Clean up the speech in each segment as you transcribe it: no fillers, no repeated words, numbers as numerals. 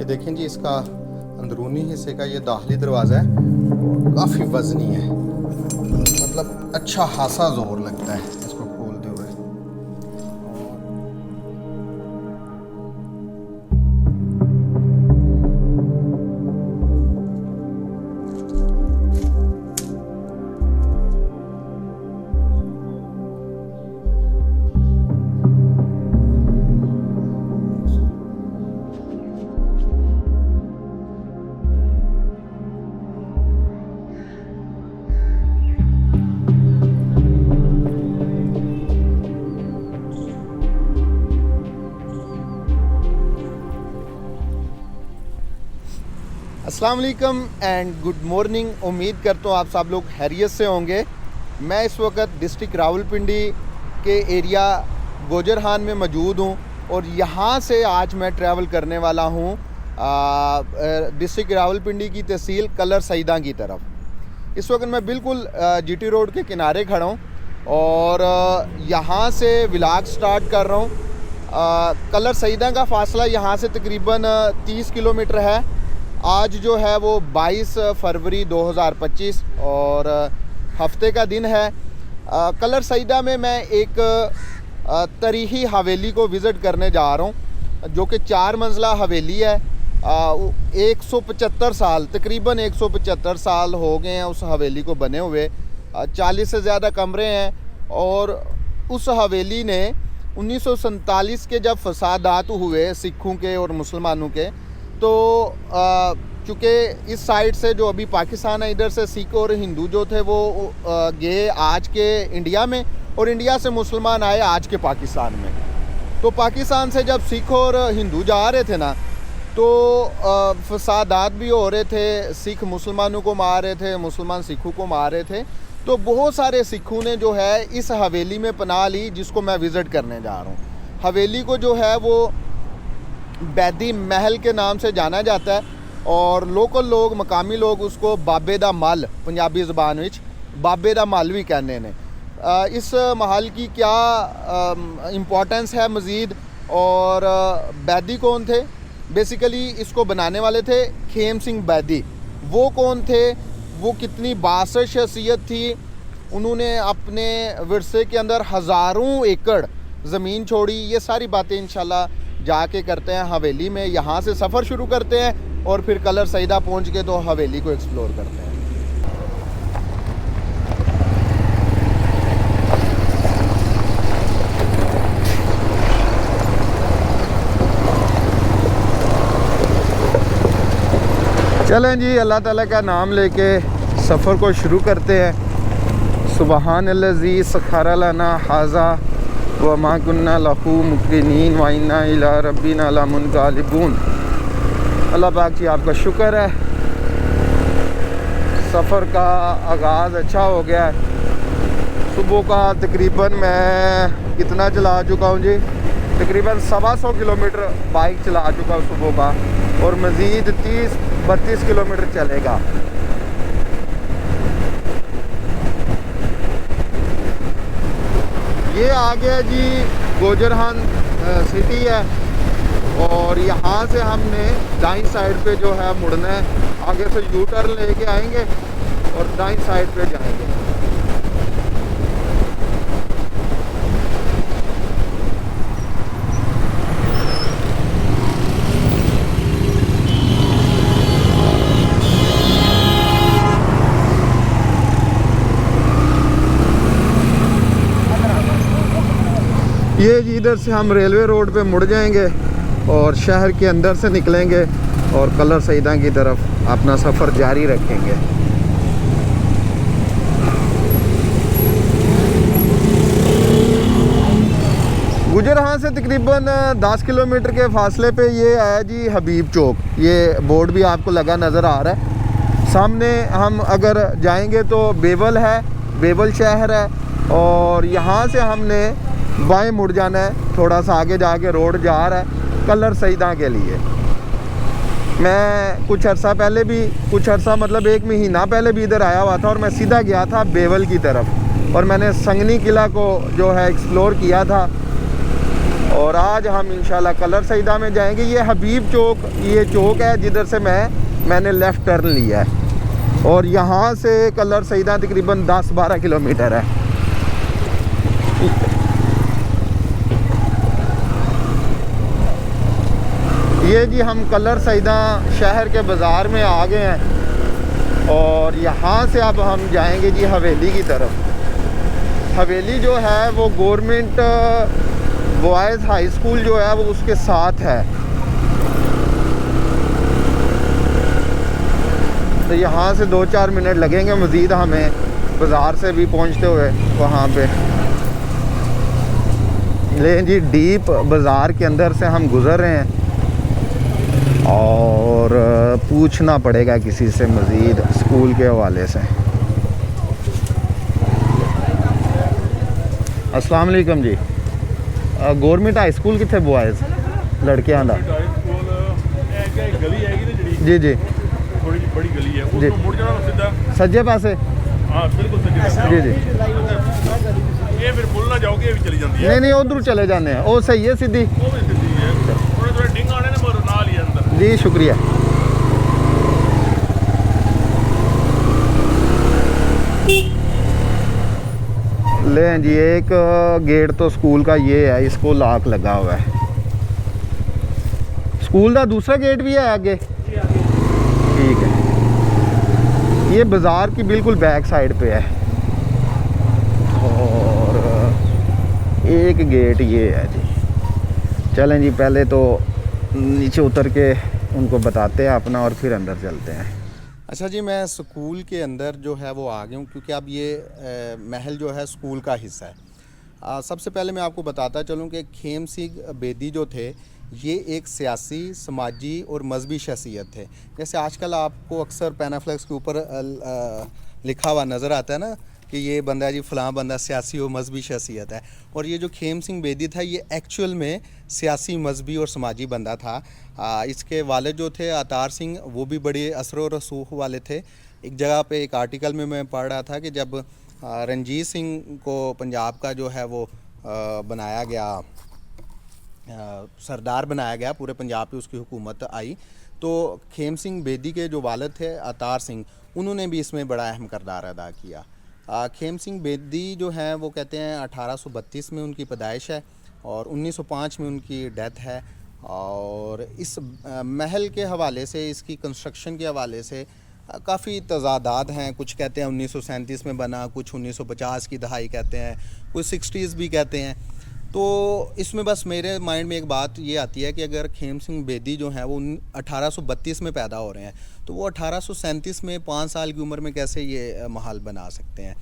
देखें जी, इसका अंदरूनी हिस्से का ये दाखिली दरवाज़ा है, काफ़ी वज़नी है, मतलब अच्छा खासा ज़ोर लगता है इसको खोलते हुए। अस्सलाम वालेकुम एंड गुड मॉर्निंग। उम्मीद करता हूँ आप सब लोग खैरियत से होंगे। मैं इस वक्त डिस्ट्रिक्ट रावलपिंडी के एरिया गोजरहान में मौजूद हूँ और यहाँ से आज मैं ट्रैवल करने वाला हूँ डिस्ट्रिक्ट रावलपिंडी की तहसील कलर सईदा की तरफ। इस वक्त मैं बिल्कुल जीटी रोड के किनारे खड़ा हूँ और यहाँ से व्लॉग स्टार्ट कर रहा हूँ। कलर सईदा का फ़ासला यहाँ से तकरीबन 30 किलोमीटर है। आज जो है वो 22 फरवरी 2025 और हफ्ते का दिन है। कलर सईदा में मैं एक तारीख़ी हवेली को विज़िट करने जा रहा हूँ जो कि 4 मंजिला हवेली है। 175 साल तकरीबन 175 साल हो गए हैं उस हवेली को बने हुए। 40 से ज़्यादा कमरे हैं और उस हवेली ने 1947 के जब फसादात हुए सिखों के और मुसलमानों के, तो चूँकि इस साइड से जो अभी पाकिस्तान है, इधर से सिख और हिंदू जो थे वो गए आज के इंडिया में और इंडिया से मुसलमान आए आज के पाकिस्तान में। तो पाकिस्तान से जब सिख और हिंदू जा रहे थे ना, तो फसादात भी हो रहे थे, सिख मुसलमानों को मार रहे थे, मुसलमान सिखों को मार रहे थे। तो बहुत सारे सिखों ने जो है इस हवेली में पनाह ली जिसको मैं विज़िट करने जा रहा हूँ। हवेली को जो है वो बैदी महल के नाम से जाना जाता है और लोकल लोग, मकामी लोग उसको बाबे दा मल पंजाबी ज़बान विच बाबे दा मल भी कहने ने। इस महल की क्या इम्पोर्टेंस है मज़ीद, और बैदी कौन थे? बेसिकली इसको बनाने वाले थे खेम सिंह बैदी। वो कौन थे? वो कितनी बासर शख्सियत थी। उन्होंने अपने विरसे के अंदर हज़ारों एकड़ ज़मीन छोड़ी। ये सारी बातें इंशाल्लाह जाके करते हैं हवेली में। यहाँ से सफ़र शुरू करते हैं और फिर कलर सईदा पहुँच के तो हवेली को एक्सप्लोर करते हैं। चलें जी, अल्लाह ताला का नाम लेके सफ़र को शुरू करते हैं। सुबहानल्लज़ी सख़्खर लना हाज़ा व मा कुन्ना लहू मुक़रिनीन व इन्ना इला रब्बिना लमुनक़लिबून। अल्लाह पाक जी आपका शुक्र है, सफ़र का आगाज़ अच्छा हो गया है। सुबह का तकरीबन मैं कितना चला चुका हूँ जी, तकरीबन 125 किलोमीटर बाइक चला चुका हूँ सुबह का, और मज़ीद 30-32 किलोमीटर चलेगा। ये आ गया जी गोजरहान सिटी है और यहाँ से हमने दाईं साइड पे जो है मुड़ना है। आगे से यू टर्न लेके आएंगे और दाईं साइड पे जाएंगे। ये जी इधर से हम रेलवे रोड पे मुड़ जाएंगे और शहर के अंदर से निकलेंगे और कलर सईदा की तरफ अपना सफ़र जारी रखेंगे। गुजरहान से तकरीबन 10 किलोमीटर के फासले पे ये है जी हबीब चौक। ये बोर्ड भी आपको लगा नज़र आ रहा है सामने। हम अगर जाएंगे तो बेवल है, बेवल शहर है, और यहाँ से हमने बाएं मुड़ जाना है। थोड़ा सा आगे जाके रोड जा रहा है कलर सईदा के लिए। मैं कुछ अर्सा पहले भी, कुछ अर्सा मतलब 1 महीना पहले भी इधर आया हुआ था और मैं सीधा गया था बेवल की तरफ और मैंने संगनी किला को जो है एक्सप्लोर किया था। और आज हम इंशाल्लाह कलर सईदा में जाएंगे। ये हबीब चौक, ये चौक है जिधर से मैंने लेफ़्ट टर्न लिया है और यहाँ से कलर सईदा तकरीबन 10-12 किलोमीटर है। ये जी हम कलर सईदा शहर के बाज़ार में आ गए हैं और यहाँ से अब हम जाएंगे जी हवेली की तरफ। हवेली जो है वो गवर्नमेंट बॉयज़ हाई स्कूल जो है वो उसके साथ है। तो यहाँ से 2-4 मिनट लगेंगे मज़ीद हमें बाज़ार से भी पहुँचते हुए वहाँ पे। लेकिन जी डीप बाज़ार के अंदर से हम गुज़र रहे हैं और पूछना पड़ेगा किसी से मज़ीद स्कूल के हवाले से। अस्सलाम वालेकुम जी। गवर्नमेंट हाई स्कूल कितने बॉयज़ लड़कियां दा? जी जी थोड़ी बड़ी गली है, जी। मुड़ जाना सीधा सज्जे पासे? हाँ बिल्कुल सज्जे पासे। जी जी। ये फिर पुल ना जाओगे, ये भी चली जाती है। नहीं उधर चले जाने हैं, वो सही है सीधी। वो भी सीधी है, थोड़े डिंग आने ने मगर नाल ही है अंदर। जी शुक्रिया। लें जी एक गेट तो स्कूल का ये है, इसको लॉक लगा हुआ है। स्कूल का दूसरा गेट भी है आगे? ठीक है। ये बाज़ार की बिल्कुल बैक साइड पे है और एक गेट ये है जी। चलें जी पहले तो नीचे उतर के उनको बताते हैं अपना और फिर अंदर चलते हैं। अच्छा जी, मैं स्कूल के अंदर जो है वो आ गया हूँ क्योंकि अब ये महल जो है स्कूल का हिस्सा है। सबसे पहले मैं आपको बताता चलूँ कि खेम सिंह बेदी जो थे ये एक सियासी, समाजी और मजहबी शख्सियत थे। जैसे आजकल आपको अक्सर पैनाफ्लेक्स के ऊपर लिखा हुआ नज़र आता है ना कि ये बंदा जी फ़लाँ बंदा सियासी और मजहबी शख्सियत है। और ये जो खेम सिंह बेदी था ये एक्चुअल में सियासी, मजहबी और समाजी बंदा था। इसके वालिद जो थे अतार सिंह, वो भी बड़े असर और रसूख वाले थे। एक जगह पे एक आर्टिकल में मैं पढ़ रहा था कि जब रणजीत सिंह को पंजाब का जो है वो बनाया गया, सरदार बनाया गया, पूरे पंजाब पे उसकी हुकूमत आई, तो खेम सिंह बेदी के जो वालिद थे अतार सिंह, उन्होंने भी इसमें बड़ा अहम किरदार अदा किया। खेम सिंह बेदी जो हैं वो कहते हैं 1832 में उनकी पैदाइश है और 1905 में उनकी डेथ है। और इस महल के हवाले से, इसकी कंस्ट्रक्शन के हवाले से काफ़ी तज़ादात हैं। कुछ कहते हैं 1937 में बना, कुछ 1950 की दहाई कहते हैं, कुछ 60s भी कहते हैं। तो इसमें बस मेरे माइंड में एक बात ये आती है कि अगर खेम सिंह बेदी जो हैं वो 1832 में पैदा हो रहे हैं तो वो 1837 में 5 साल की उम्र में कैसे ये महल बना सकते हैं।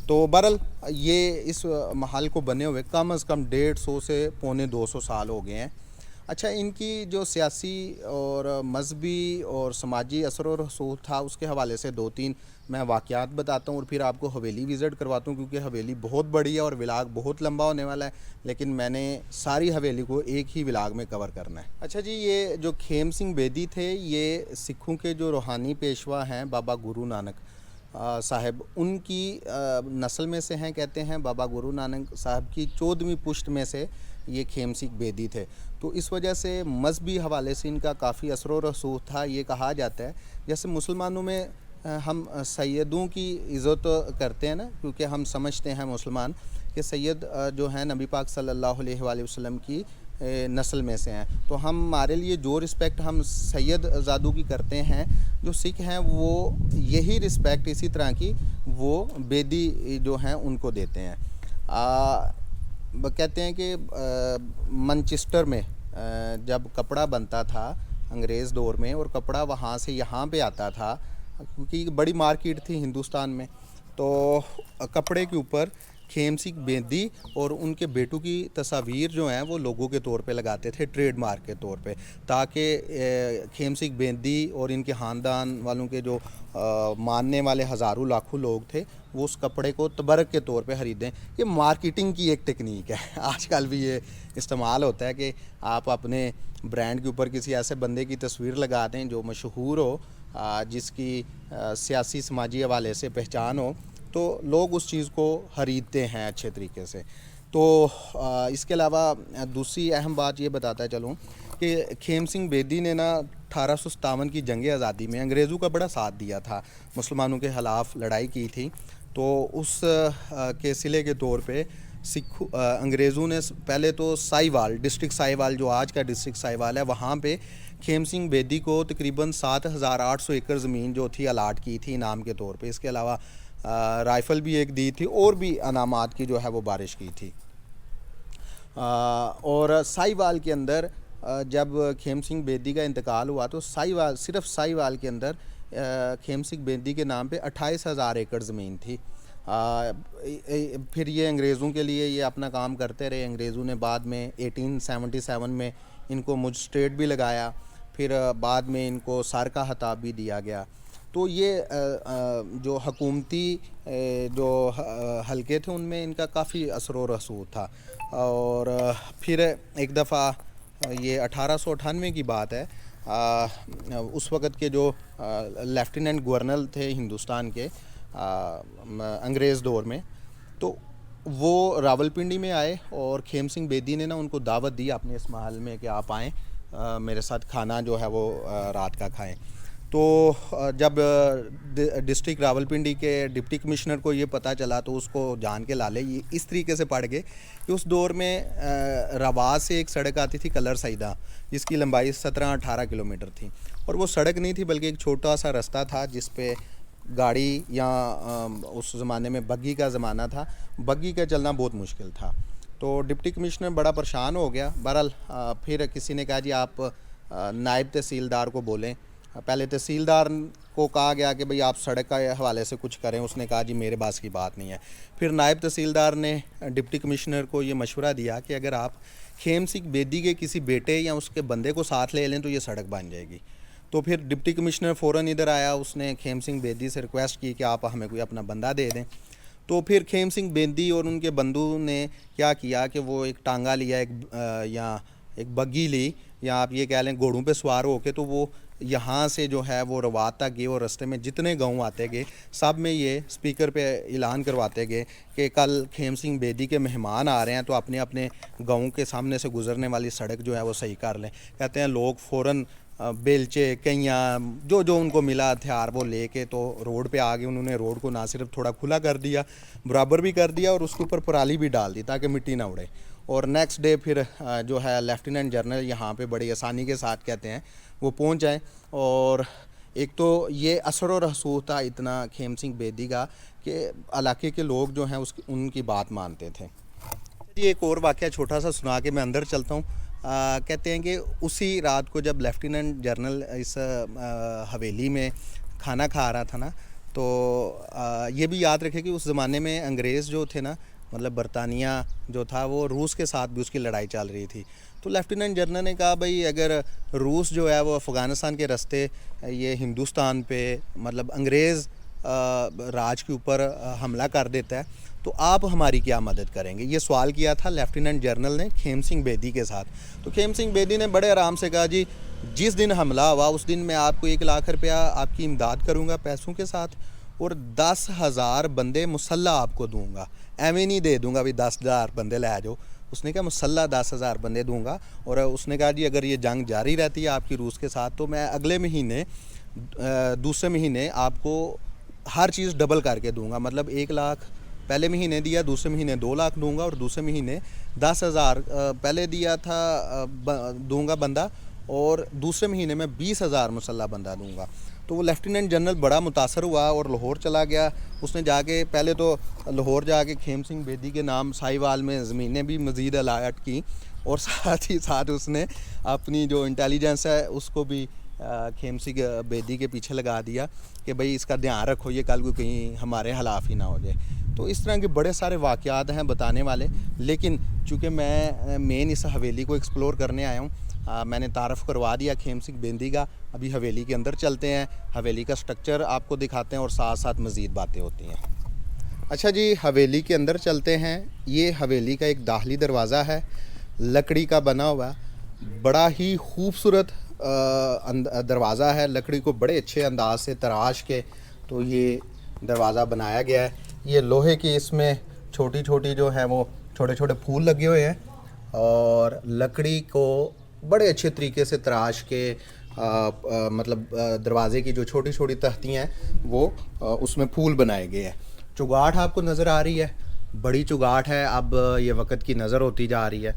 तो बहरहाल ये इस महल को बने हुए कम से कम 150 से पौने 200 साल हो गए हैं। अच्छा, इनकी जो सियासी और मजहबी और समाजी असर और रसूख था उसके हवाले से 2-3 मैं वाक़यात बताता हूँ और फिर आपको हवेली विज़िट करवाता हूँ क्योंकि हवेली बहुत बड़ी है और व्लॉग बहुत लंबा होने वाला है, लेकिन मैंने सारी हवेली को एक ही व्लॉग में कवर करना है। अच्छा जी, ये जो खेम सिंह बेदी थे ये सिखों के जो रूहानी पेशवा हैं बाबा गुरु नानक साहब, उनकी नस्ल में से हैं। कहते हैं बाबा गुरु नानक साहब की 14वीं पुश्त में से ये खेम सिंह बेदी थे। तो इस वजह से मजहबी हवाले से इनका काफ़ी असर व रसूख था। ये कहा जाता है जैसे मुसलमानों में हम सैयदों की इज़्ज़त करते हैं ना, क्योंकि हम समझते हैं मुसलमान कि सैयद जो हैं नबी पाक सल्लल्लाहु अलैहि वसल्लम की नस्ल में से हैं। तो हमारे लिए जो रिस्पेक्ट हम सैयद ज़ादू की करते हैं, जो सिख हैं वो यही रिस्पेक्ट इसी तरह की वो बेदी जो हैं उनको देते हैं। कहते हैं कि मैनचेस्टर में जब कपड़ा बनता था अंग्रेज़ दौर में और कपड़ा वहाँ से यहाँ पे आता था क्योंकि बड़ी मार्केट थी हिंदुस्तान में, तो कपड़े के ऊपर खेम सिंह बेदी और उनके बेटों की तस्वीर जो हैं वो लोगों के तौर पे लगाते थे, ट्रेडमार्क के तौर पे, ताकि खेम सिंह बेदी और इनके ख़ानदान वालों के जो मानने वाले हज़ारों लाखों लोग थे वो उस कपड़े को तबरक के तौर पे ख़रीदें। ये मार्केटिंग की एक टेक्निक है, आजकल भी ये इस्तेमाल होता है कि आप अपने ब्रांड के ऊपर किसी ऐसे बंदे की तस्वीर लगा दें जो मशहूर हो, जिसकी सियासी समाजी हवाले से पहचान हो, तो लोग उस चीज़ को ख़रीदते हैं अच्छे तरीके से। तो इसके अलावा दूसरी अहम बात ये बताता चलूँ कि खेम सिंह बेदी ने ना 1857 की जंग आज़ादी में अंग्रेज़ों का बड़ा साथ दिया था, मुसलमानों के ख़िलाफ़ लड़ाई की थी। तो उस के सिले के तौर पे अंग्रेज़ों ने पहले तो साहिवाल, डिस्ट्रिक्ट साहिवाल जो आज का डिस्ट्रिक्ट साहिवाल है, वहाँ पे खेम सिंह बेदी को तकरीबन 7,800 एकड़ ज़मीन जो थी अलाट की थी इनाम के तौर पे। इसके अलावा राइफ़ल भी एक दी थी और भी अनामात की जो है वो बारिश की थी। और साहिवाल के अंदर जब खेम सिंह बेदी का इंतकाल हुआ तो साहिवाल, सिर्फ साहिवाल के अंदर खेम सिंह बेदी के नाम पे 28,000 एकड़ ज़मीन थी। फिर ये अंग्रेज़ों के लिए ये अपना काम करते रहे। अंग्रेज़ों ने बाद में 1877 में इनको मजिस्ट्रेट भी लगाया, फिर बाद में इनको सर का खिताब भी दिया गया। तो ये जो हुकूमती जो हलके थे उनमें इनका काफ़ी असर व रसूख था। और फिर एक दफ़ा ये 1898 की बात है, उस वक़्त के जो लेफ्टिनेंट गवर्नर थे हिंदुस्तान के अंग्रेज़ दौर में, तो वो रावलपिंडी में आए और खेम सिंह बेदी ने ना उनको दावत दी अपने इस महल में कि आप आएँ, मेरे साथ खाना जो है वो रात का खाएं। तो जब डिस्ट्रिक्ट रावलपिंडी के डिप्टी कमिश्नर को ये पता चला तो उसको जान के लाले ये इस तरीके से पड़ गए कि उस दौर में रवास से एक सड़क आती थी कलर सईदा, जिसकी लंबाई 17-18 किलोमीटर थी। और वो सड़क नहीं थी बल्कि एक छोटा सा रास्ता था जिस पे गाड़ी या उस ज़माने में बग्गी का ज़माना था, बग्गी का चलना बहुत मुश्किल था। तो डिप्टी कमिश्नर बड़ा परेशान हो गया। बहरहाल फिर किसी ने कहा जी आप नायब तहसीलदार को बोलें। पहले तहसीलदार को कहा गया कि भाई आप सड़क के हवाले से कुछ करें, उसने कहा जी मेरे पास की बात नहीं है। फिर नायब तहसीलदार ने डिप्टी कमिश्नर को ये मशवरा दिया कि अगर आप खेम सिंह बेदी के किसी बेटे या उसके बंदे को साथ ले लें तो ये सड़क बन जाएगी। तो फिर डिप्टी कमिश्नर फ़ौरन इधर आया, उसने खेम सिंह बेदी से रिक्वेस्ट की कि आप हमें कोई अपना बंदा दे दें। तो फिर खेम सिंह बेदी और उनके बंधु ने क्या किया कि वो एक टांगा लिया, एक बग्गी ली, या आप ये कह लें घोड़ों पे सवार होके, तो वो यहाँ से जो है वो रवात तक गए और रास्ते में जितने गांव आते गए सब में ये स्पीकर पे ऐलान करवाते गए कि कल खेम सिंह बेदी के मेहमान आ रहे हैं तो अपने अपने गाँव के सामने से गुजरने वाली सड़क जो है वो सही कर लें। कहते हैं लोग फ़ौरन बेलचे, कैयाँ, जो जो उनको मिला हथियार वो लेके तो रोड पे आ गए। उन्होंने रोड को ना सिर्फ थोड़ा खुला कर दिया, बराबर भी कर दिया और उसके ऊपर पराली भी डाल दी ताकि मिट्टी ना उड़े। और नेक्स्ट डे फिर जो है लेफ्टिनेंट जनरल यहाँ पे बड़ी आसानी के साथ कहते हैं वो पहुँच जाए। और एक तो ये असर और रसूख था इतना खेम सिंह बेदी का कि इलाके के लोग जो हैं उनकी बात मानते थे। ये एक और वाक़या छोटा सा सुना के मैं अंदर चलता हूँ। कहते हैं कि उसी रात को जब लेफ्टिनेंट जनरल इस हवेली में खाना खा रहा था ना, तो ये भी याद रखें कि उस ज़माने में अंग्रेज़ जो थे ना, मतलब बरतानिया जो था वो रूस के साथ भी उसकी लड़ाई चल रही थी। तो लेफ्टिनेंट जनरल ने कहा भाई अगर रूस जो है वो अफ़गानिस्तान के रास्ते ये हिंदुस्तान पे मतलब अंग्रेज़ राज के ऊपर हमला कर देता है तो आप हमारी क्या मदद करेंगे, ये सवाल किया था लेफ्टिनेंट जनरल ने खेम सिंह बेदी के साथ। तो खेम सिंह बेदी ने बड़े आराम से कहा जी जिस दिन हमला हुआ उस दिन मैं आपको 1 लाख रुपया आपकी इमदाद करूँगा पैसों के साथ, और 10,000 बंदे मुसल्ला आपको दूंगा, एवं नहीं दे दूंगा भी 10,000 बंदे ले जाओ। उसने कहा मुसल्ला 10,000 बंदे दूंगा। और उसने कहा जी अगर ये जंग जारी रहती है आपकी रूस के साथ तो मैं अगले महीने दूसरे महीने आपको हर चीज़ डबल करके दूंगा, मतलब 1 लाख पहले महीने दिया, दूसरे महीने 2 लाख दूंगा और दूसरे महीने 10,000 पहले दिया था दूंगा बंदा, और दूसरे महीने में 20,000 मुसल्ला बंदा दूंगा। तो वो लेफ्टिनेंट जनरल बड़ा मुतासर हुआ और लाहौर चला गया। उसने जाके पहले तो लाहौर जाके खेम सिंह बेदी के नाम साहिवाल में ज़मीनें भी मज़ीद अलाट की, और साथ ही साथ उसने अपनी जो इंटेलिजेंस है उसको भी खेम सिंह बेदी के पीछे लगा दिया कि भाई इसका ध्यान रखो, ये कल को कहीं हमारे खिलाफ ही ना हो जाए। तो इस तरह के बड़े सारे वाक़यात हैं बताने वाले, लेकिन चूँकि मैं मेन इस हवेली को एक्सप्लोर करने आया हूँ, मैंने तारफ़ करवा दिया खेम सिंह बेदी का। अभी हवेली के अंदर चलते हैं, हवेली का स्ट्रक्चर आपको दिखाते हैं और साथ साथ मज़ीद बातें होती हैं। अच्छा जी, हवेली के अंदर चलते हैं। ये हवेली का एक दाखिली दरवाज़ा है, लकड़ी का बना हुआ, बड़ा ही खूबसूरत दरवाज़ा है। लकड़ी को बड़े अच्छे अंदाज से तराश के तो ये दरवाज़ा बनाया गया है। ये लोहे की इसमें छोटी छोटी जो है वो छोटे छोटे फूल लगे हुए हैं और लकड़ी को बड़े अच्छे तरीके से तराश के मतलब दरवाज़े की जो छोटी छोटी तख्तियाँ हैं वो उसमें फूल बनाए गए हैं। चुगाठ आपको नज़र आ रही है, बड़ी चुगाठ है, अब ये वक्त की नज़र होती जा रही है।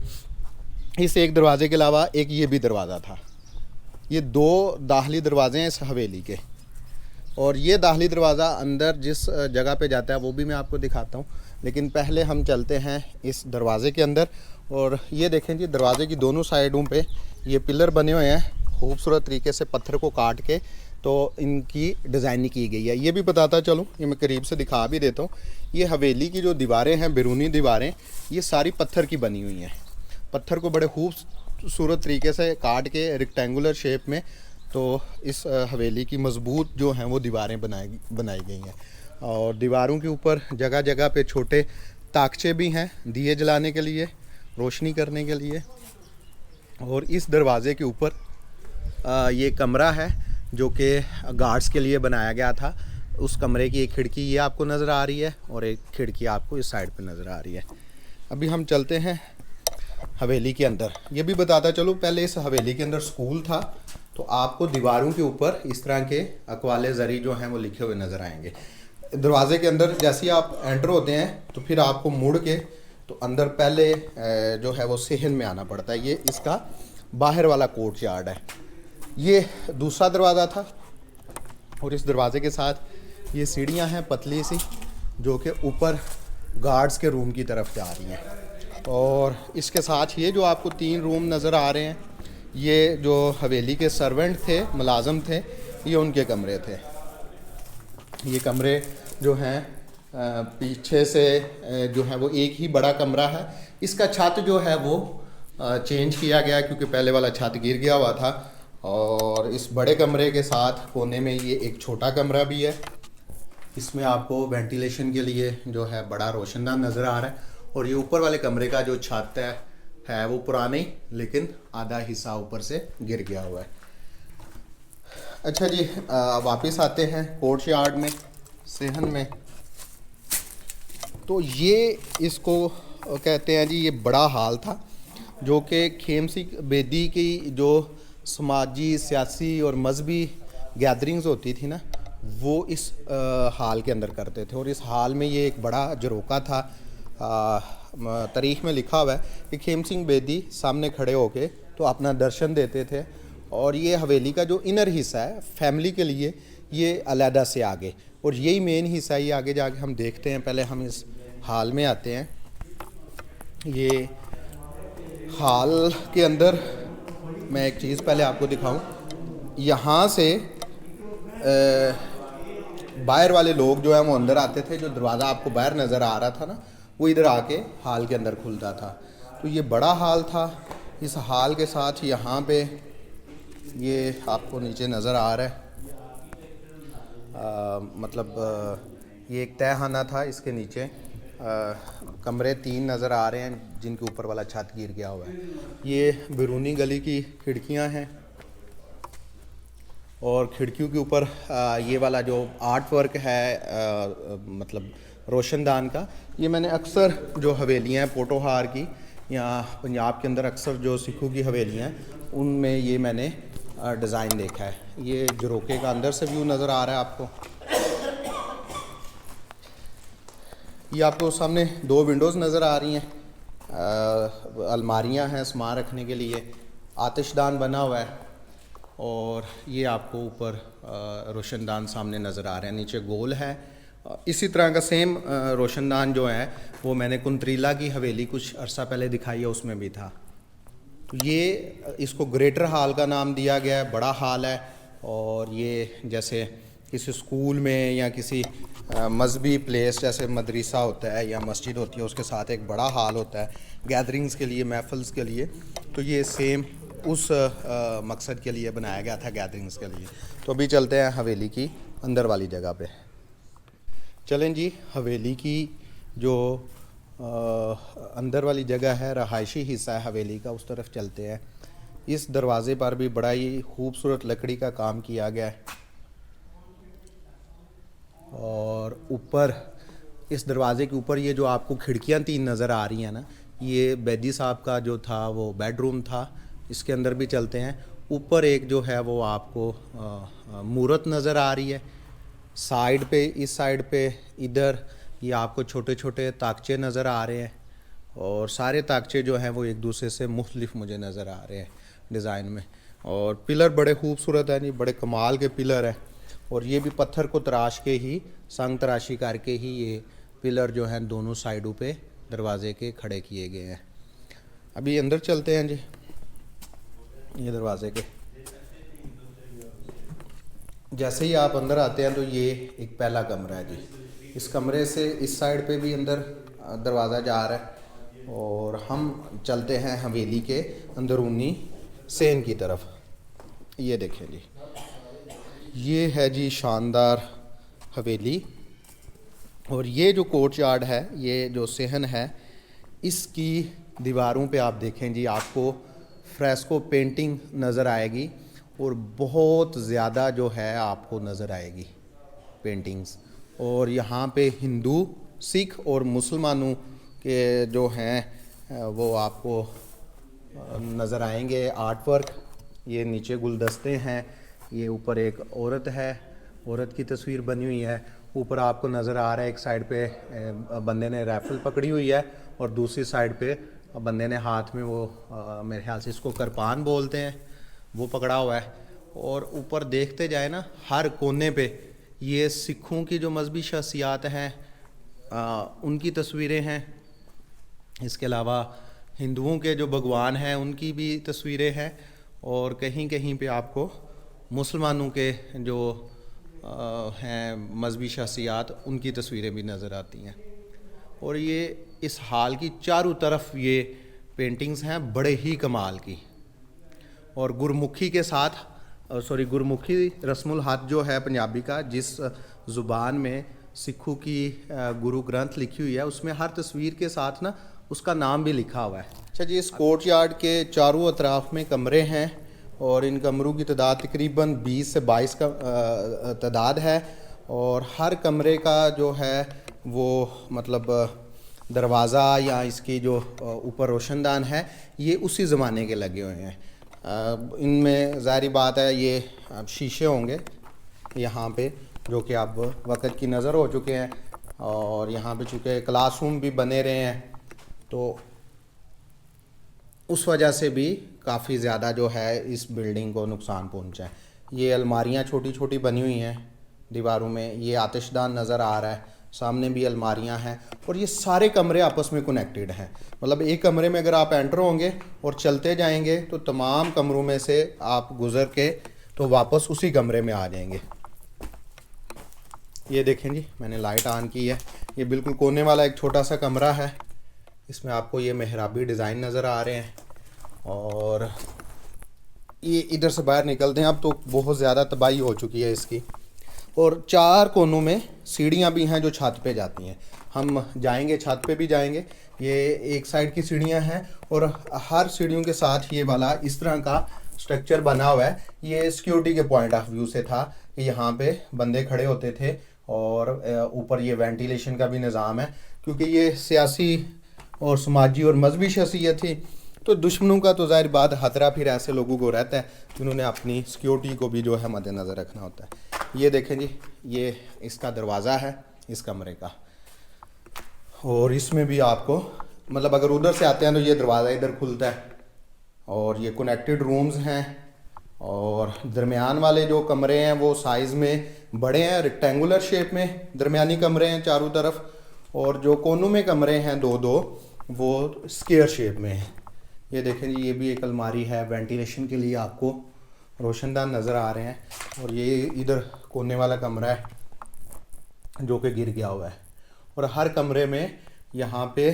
इस एक दरवाज़े के अलावा एक ये भी दरवाज़ा था। ये 2 दाखिली दरवाज़े हैं इस हवेली के, और ये दाखिली दरवाज़ा अंदर जिस जगह पे जाता है वो भी मैं आपको दिखाता हूँ, लेकिन पहले हम चलते हैं इस दरवाज़े के अंदर। और ये देखें जी, दरवाज़े की दोनों साइडों पे ये पिलर बने हुए हैं खूबसूरत तरीके से, पत्थर को काट के तो इनकी डिज़ाइनिंग की गई है। ये भी बताता चलूँ, ये मैं करीब से दिखा भी देता हूँ। ये हवेली की जो दीवारें हैं, बैरूनी दीवारें, ये सारी पत्थर की बनी हुई हैं। पत्थर को बड़े खूबसूरत तरीके से काट के रेक्टेंगुलर शेप में तो इस हवेली की मजबूत जो हैं वो दीवारें बनाई गई हैं। और दीवारों के ऊपर जगह जगह पे छोटे ताकचे भी हैं दिए जलाने के लिए, रोशनी करने के लिए। और इस दरवाज़े के ऊपर ये कमरा है जो कि गार्ड्स के लिए बनाया गया था। उस कमरे की एक खिड़की ये आपको नज़र आ रही है और एक खिड़की आपको इस साइड पे नज़र आ रही है। अभी हम चलते हैं हवेली के अंदर। ये भी बताता चलो, पहले इस हवेली के अंदर स्कूल था, तो आपको दीवारों के ऊपर इस तरह के अक़वाले ज़री जो हैं वो लिखे हुए नज़र आएंगे। दरवाज़े के अंदर जैसे ही आप एंटर होते हैं तो फिर आपको मुड़ के तो अंदर पहले जो है वो सहन में आना पड़ता है। ये इसका बाहर वाला कोर्ट यार्ड है। ये दूसरा दरवाज़ा था और इस दरवाज़े के साथ ये सीढ़ियाँ हैं पतली सी, जो कि ऊपर गार्ड्स के रूम की तरफ जा रही हैं। और इसके साथ ये जो आपको 3 रूम नज़र आ रहे हैं, ये जो हवेली के सर्वेंट थे, मुलाजम थे, ये उनके कमरे थे। ये कमरे जो हैं पीछे से जो है वो एक ही बड़ा कमरा है। इसका छत जो है वो चेंज किया गया क्योंकि पहले वाला छत गिर गया हुआ था। और इस बड़े कमरे के साथ कोने में ये एक छोटा कमरा भी है। इसमें आपको वेंटिलेशन के लिए जो है बड़ा रोशनदान नज़र आ रहा है। और ये ऊपर वाले कमरे का जो छत है वो पुरानी, लेकिन आधा हिस्सा ऊपर से गिर गया हुआ है। अच्छा जी, वापस आते हैं कोर्ट यार्ड में, सहन में। तो ये इसको कहते हैं जी, ये बड़ा हाल था जो कि खेम सिंह बेदी की जो समाजी, सियासी और मजहबी गैदरिंग्स होती थी ना, वो इस हाल के अंदर करते थे। और इस हाल में ये एक बड़ा झरोका था। तारीख़ में लिखा हुआ है कि खेम सिंह बेदी सामने खड़े होके तो अपना दर्शन देते थे। और ये हवेली का जो इनर हिस्सा है फैमिली के लिए, ये अलहदा से आगे, और यही मेन हिस्सा है। ये आगे जाके हम देखते हैं। पहले हम इस हाल में आते हैं। ये हाल के अंदर मैं एक चीज़ पहले आपको दिखाऊं। यहाँ से बाहर वाले लोग जो है वो अंदर आते थे। जो दरवाज़ा आपको बाहर नज़र आ रहा था ना, वो इधर आके हाल के अंदर खुलता था। तो ये बड़ा हाल था। इस हाल के साथ यहाँ पे ये आपको नीचे नज़र आ रहा है, ये एक तहखाना था। इसके नीचे कमरे 3 नज़र आ रहे हैं जिनके ऊपर वाला छत गिर गया हुआ है। ये बैरूनी गली की खिड़कियां हैं और खिड़कियों के ऊपर ये वाला जो आर्ट वर्क है मतलब रोशनदान का, ये मैंने अक्सर जो हवेलियां हैं पोटोहार की या पंजाब के अंदर अक्सर जो सिखों की हवेलियां हैं उनमें ये मैंने डिज़ाइन देखा है। ये झरोके का अंदर से व्यू नज़र आ रहा है आपको। ये आपको सामने 2 विंडोज़ नज़र आ रही हैं। अलमारियां हैं सामान रखने के लिए, आतिशदान बना हुआ है। और ये आपको ऊपर रोशनदान सामने नज़र आ रहे हैं, नीचे गोल है। इसी तरह का सेम रोशनदान जो है वो मैंने कुंतरीला की हवेली कुछ अरसा पहले दिखाई है, उसमें भी था। तो ये इसको ग्रेटर हाल का नाम दिया गया है, बड़ा हाल है। और ये जैसे किसी स्कूल में या किसी मजहबी प्लेस जैसे मदरसा होता है या मस्जिद होती है, उसके साथ एक बड़ा हाल होता है गैदरिंग्स के लिए, महफिल्स के लिए। तो ये सेम उस मकसद के लिए बनाया गया था, गैदरिंग्स के लिए। तो अभी चलते हैं हवेली की अंदर वाली जगह पे। चलें जी, हवेली की जो अंदर वाली जगह है, रहायशी हिस्सा है हवेली का, उस तरफ चलते हैं। इस दरवाज़े पर भी बड़ा ही खूबसूरत लकड़ी का काम किया गया है। और ऊपर इस दरवाज़े के ऊपर ये जो आपको खिड़कियाँ 3 नज़र आ रही हैं ना, ये बेदी साहब का जो था वो बेडरूम था। इसके अंदर भी चलते हैं। ऊपर एक जो है वो आपको मूरत नज़र आ रही है। साइड पे, इस साइड पे इधर ये आपको छोटे छोटे ताकचे नज़र आ रहे हैं, और सारे ताकचे जो हैं वो एक दूसरे से मुख्तलिफ मुझे नज़र आ रहे हैं डिज़ाइन में। और पिलर बड़े खूबसूरत हैं जी, बड़े कमाल के पिलर हैं। और ये भी पत्थर को तराश के ही, संग तराशी करके ही ये पिलर जो हैं दोनों साइडों पे दरवाज़े के खड़े किए गए हैं। अभी अंदर चलते हैं जी। ये दरवाज़े के जैसे ही आप अंदर आते हैं तो ये एक पहला कमरा है जी। इस कमरे से इस साइड पे भी अंदर दरवाज़ा जा रहा है, और हम चलते हैं हवेली के अंदरूनी सेन की तरफ। ये देखें जी, ये है जी शानदार हवेली। और ये जो कोर्ट यार्ड है, ये जो सेहन है, इसकी दीवारों पे आप देखें जी, आपको फ्रेस्को पेंटिंग नज़र आएगी, और बहुत ज़्यादा जो है आपको नज़र आएगी पेंटिंग्स। और यहाँ पे हिंदू, सिख और मुसलमानों के जो हैं वो आपको नज़र आएंगे आर्ट वर्क। ये नीचे गुलदस्ते हैं, ये ऊपर एक औरत है, औरत की तस्वीर बनी हुई है। ऊपर आपको नज़र आ रहा है एक साइड पे बंदे ने राइफल पकड़ी हुई है, और दूसरी साइड पे बंदे ने हाथ में वो मेरे ख्याल से इसको करपान बोलते हैं, वो पकड़ा हुआ है। और ऊपर देखते जाए ना, हर कोने पे ये सिखों की जो मजहबी शख्सियात हैं उनकी तस्वीरें हैं। इसके अलावा हिंदुओं के जो भगवान हैं उनकी भी तस्वीरें हैं, और कहीं कहीं पे आपको मुसलमानों के जो हैं मजहबी शख्सियात, उनकी तस्वीरें भी नज़र आती हैं। और ये इस हाल की चारों तरफ ये पेंटिंग्स हैं बड़े ही कमाल की। और गुरमुखी के साथ गुरमुखी रस्मुल हाथ जो है पंजाबी का, जिस ज़ुबान में सिखों की गुरु ग्रंथ लिखी हुई है, उसमें हर तस्वीर के साथ ना उसका नाम भी लिखा हुआ है। अच्छा जी, इस कोर्ट यार्ड के चारों अतराफ़ में कमरे हैं, और इन कमरों की तादाद तकरीबन 20 से 22 का तादाद है। और हर कमरे का जो है वो मतलब दरवाज़ा या इसकी जो ऊपर रोशनदान है, ये उसी ज़माने के लगे हुए हैं। इनमें ज़ाहिर बात है ये शीशे होंगे यहाँ पे, जो कि अब वक़्त की नज़र हो चुके हैं। और यहाँ पे चूँकि क्लासरूम भी बने रहे हैं, तो उस वजह से भी काफ़ी ज़्यादा जो है इस बिल्डिंग को नुकसान पहुँचा है। ये अलमारियाँ छोटी छोटी बनी हुई हैं दीवारों में, ये आतिशदान नज़र आ रहा है, सामने भी अलमारियां हैं। और ये सारे कमरे आपस में कनेक्टेड हैं, मतलब एक कमरे में अगर आप एंटर होंगे और चलते जाएंगे तो तमाम कमरों में से आप गुज़र के तो वापस उसी कमरे में आ जाएंगे। ये देखें जी, मैंने लाइट ऑन की है। ये बिल्कुल कोने वाला एक छोटा सा कमरा है, इसमें आपको ये मेहराबी डिज़ाइन नज़र आ रहे हैं। और ये इधर से बाहर निकलते हैं, अब तो बहुत ज़्यादा तबाही हो चुकी है इसकी। और 4 कोनों में सीढ़ियाँ भी हैं जो छत पे जाती हैं। हम जाएंगे, छत पे भी जाएंगे। ये एक साइड की सीढ़ियाँ हैं, और हर सीढ़ियों के साथ ये वाला इस तरह का स्ट्रक्चर बना हुआ है। ये सिक्योरिटी के पॉइंट ऑफ व्यू से था कि यहाँ पे बंदे खड़े होते थे, और ऊपर ये वेंटिलेशन का भी निज़ाम है, क्योंकि ये सियासी और समाजी और मजहबी शख्सियत थी। तो दुश्मनों का तो ज़ाहिर बात खतरा फिर ऐसे लोगों को रहता है, जिन्होंने अपनी सिक्योरिटी को भी जो है मद्देनज़र रखना होता है। ये देखें जी, ये इसका दरवाज़ा है इस कमरे का, और इसमें भी आपको मतलब अगर उधर से आते हैं तो ये दरवाज़ा इधर खुलता है, और ये कनेक्टेड रूम्स हैं। और दरमियान वाले जो कमरे हैं वो साइज़ में बड़े हैं, रेक्टेंगुलर शेप में दरमियानी कमरे हैं चारों तरफ, और जो कोनों में कमरे हैं 2-2 वो स्क्वायर शेप में हैं। ये देखें जी, ये भी एक अलमारी है, वेंटिलेशन के लिए आपको रोशनदान नज़र आ रहे हैं। और ये इधर कोने वाला कमरा है जो कि गिर गया हुआ है। और हर कमरे में यहाँ पे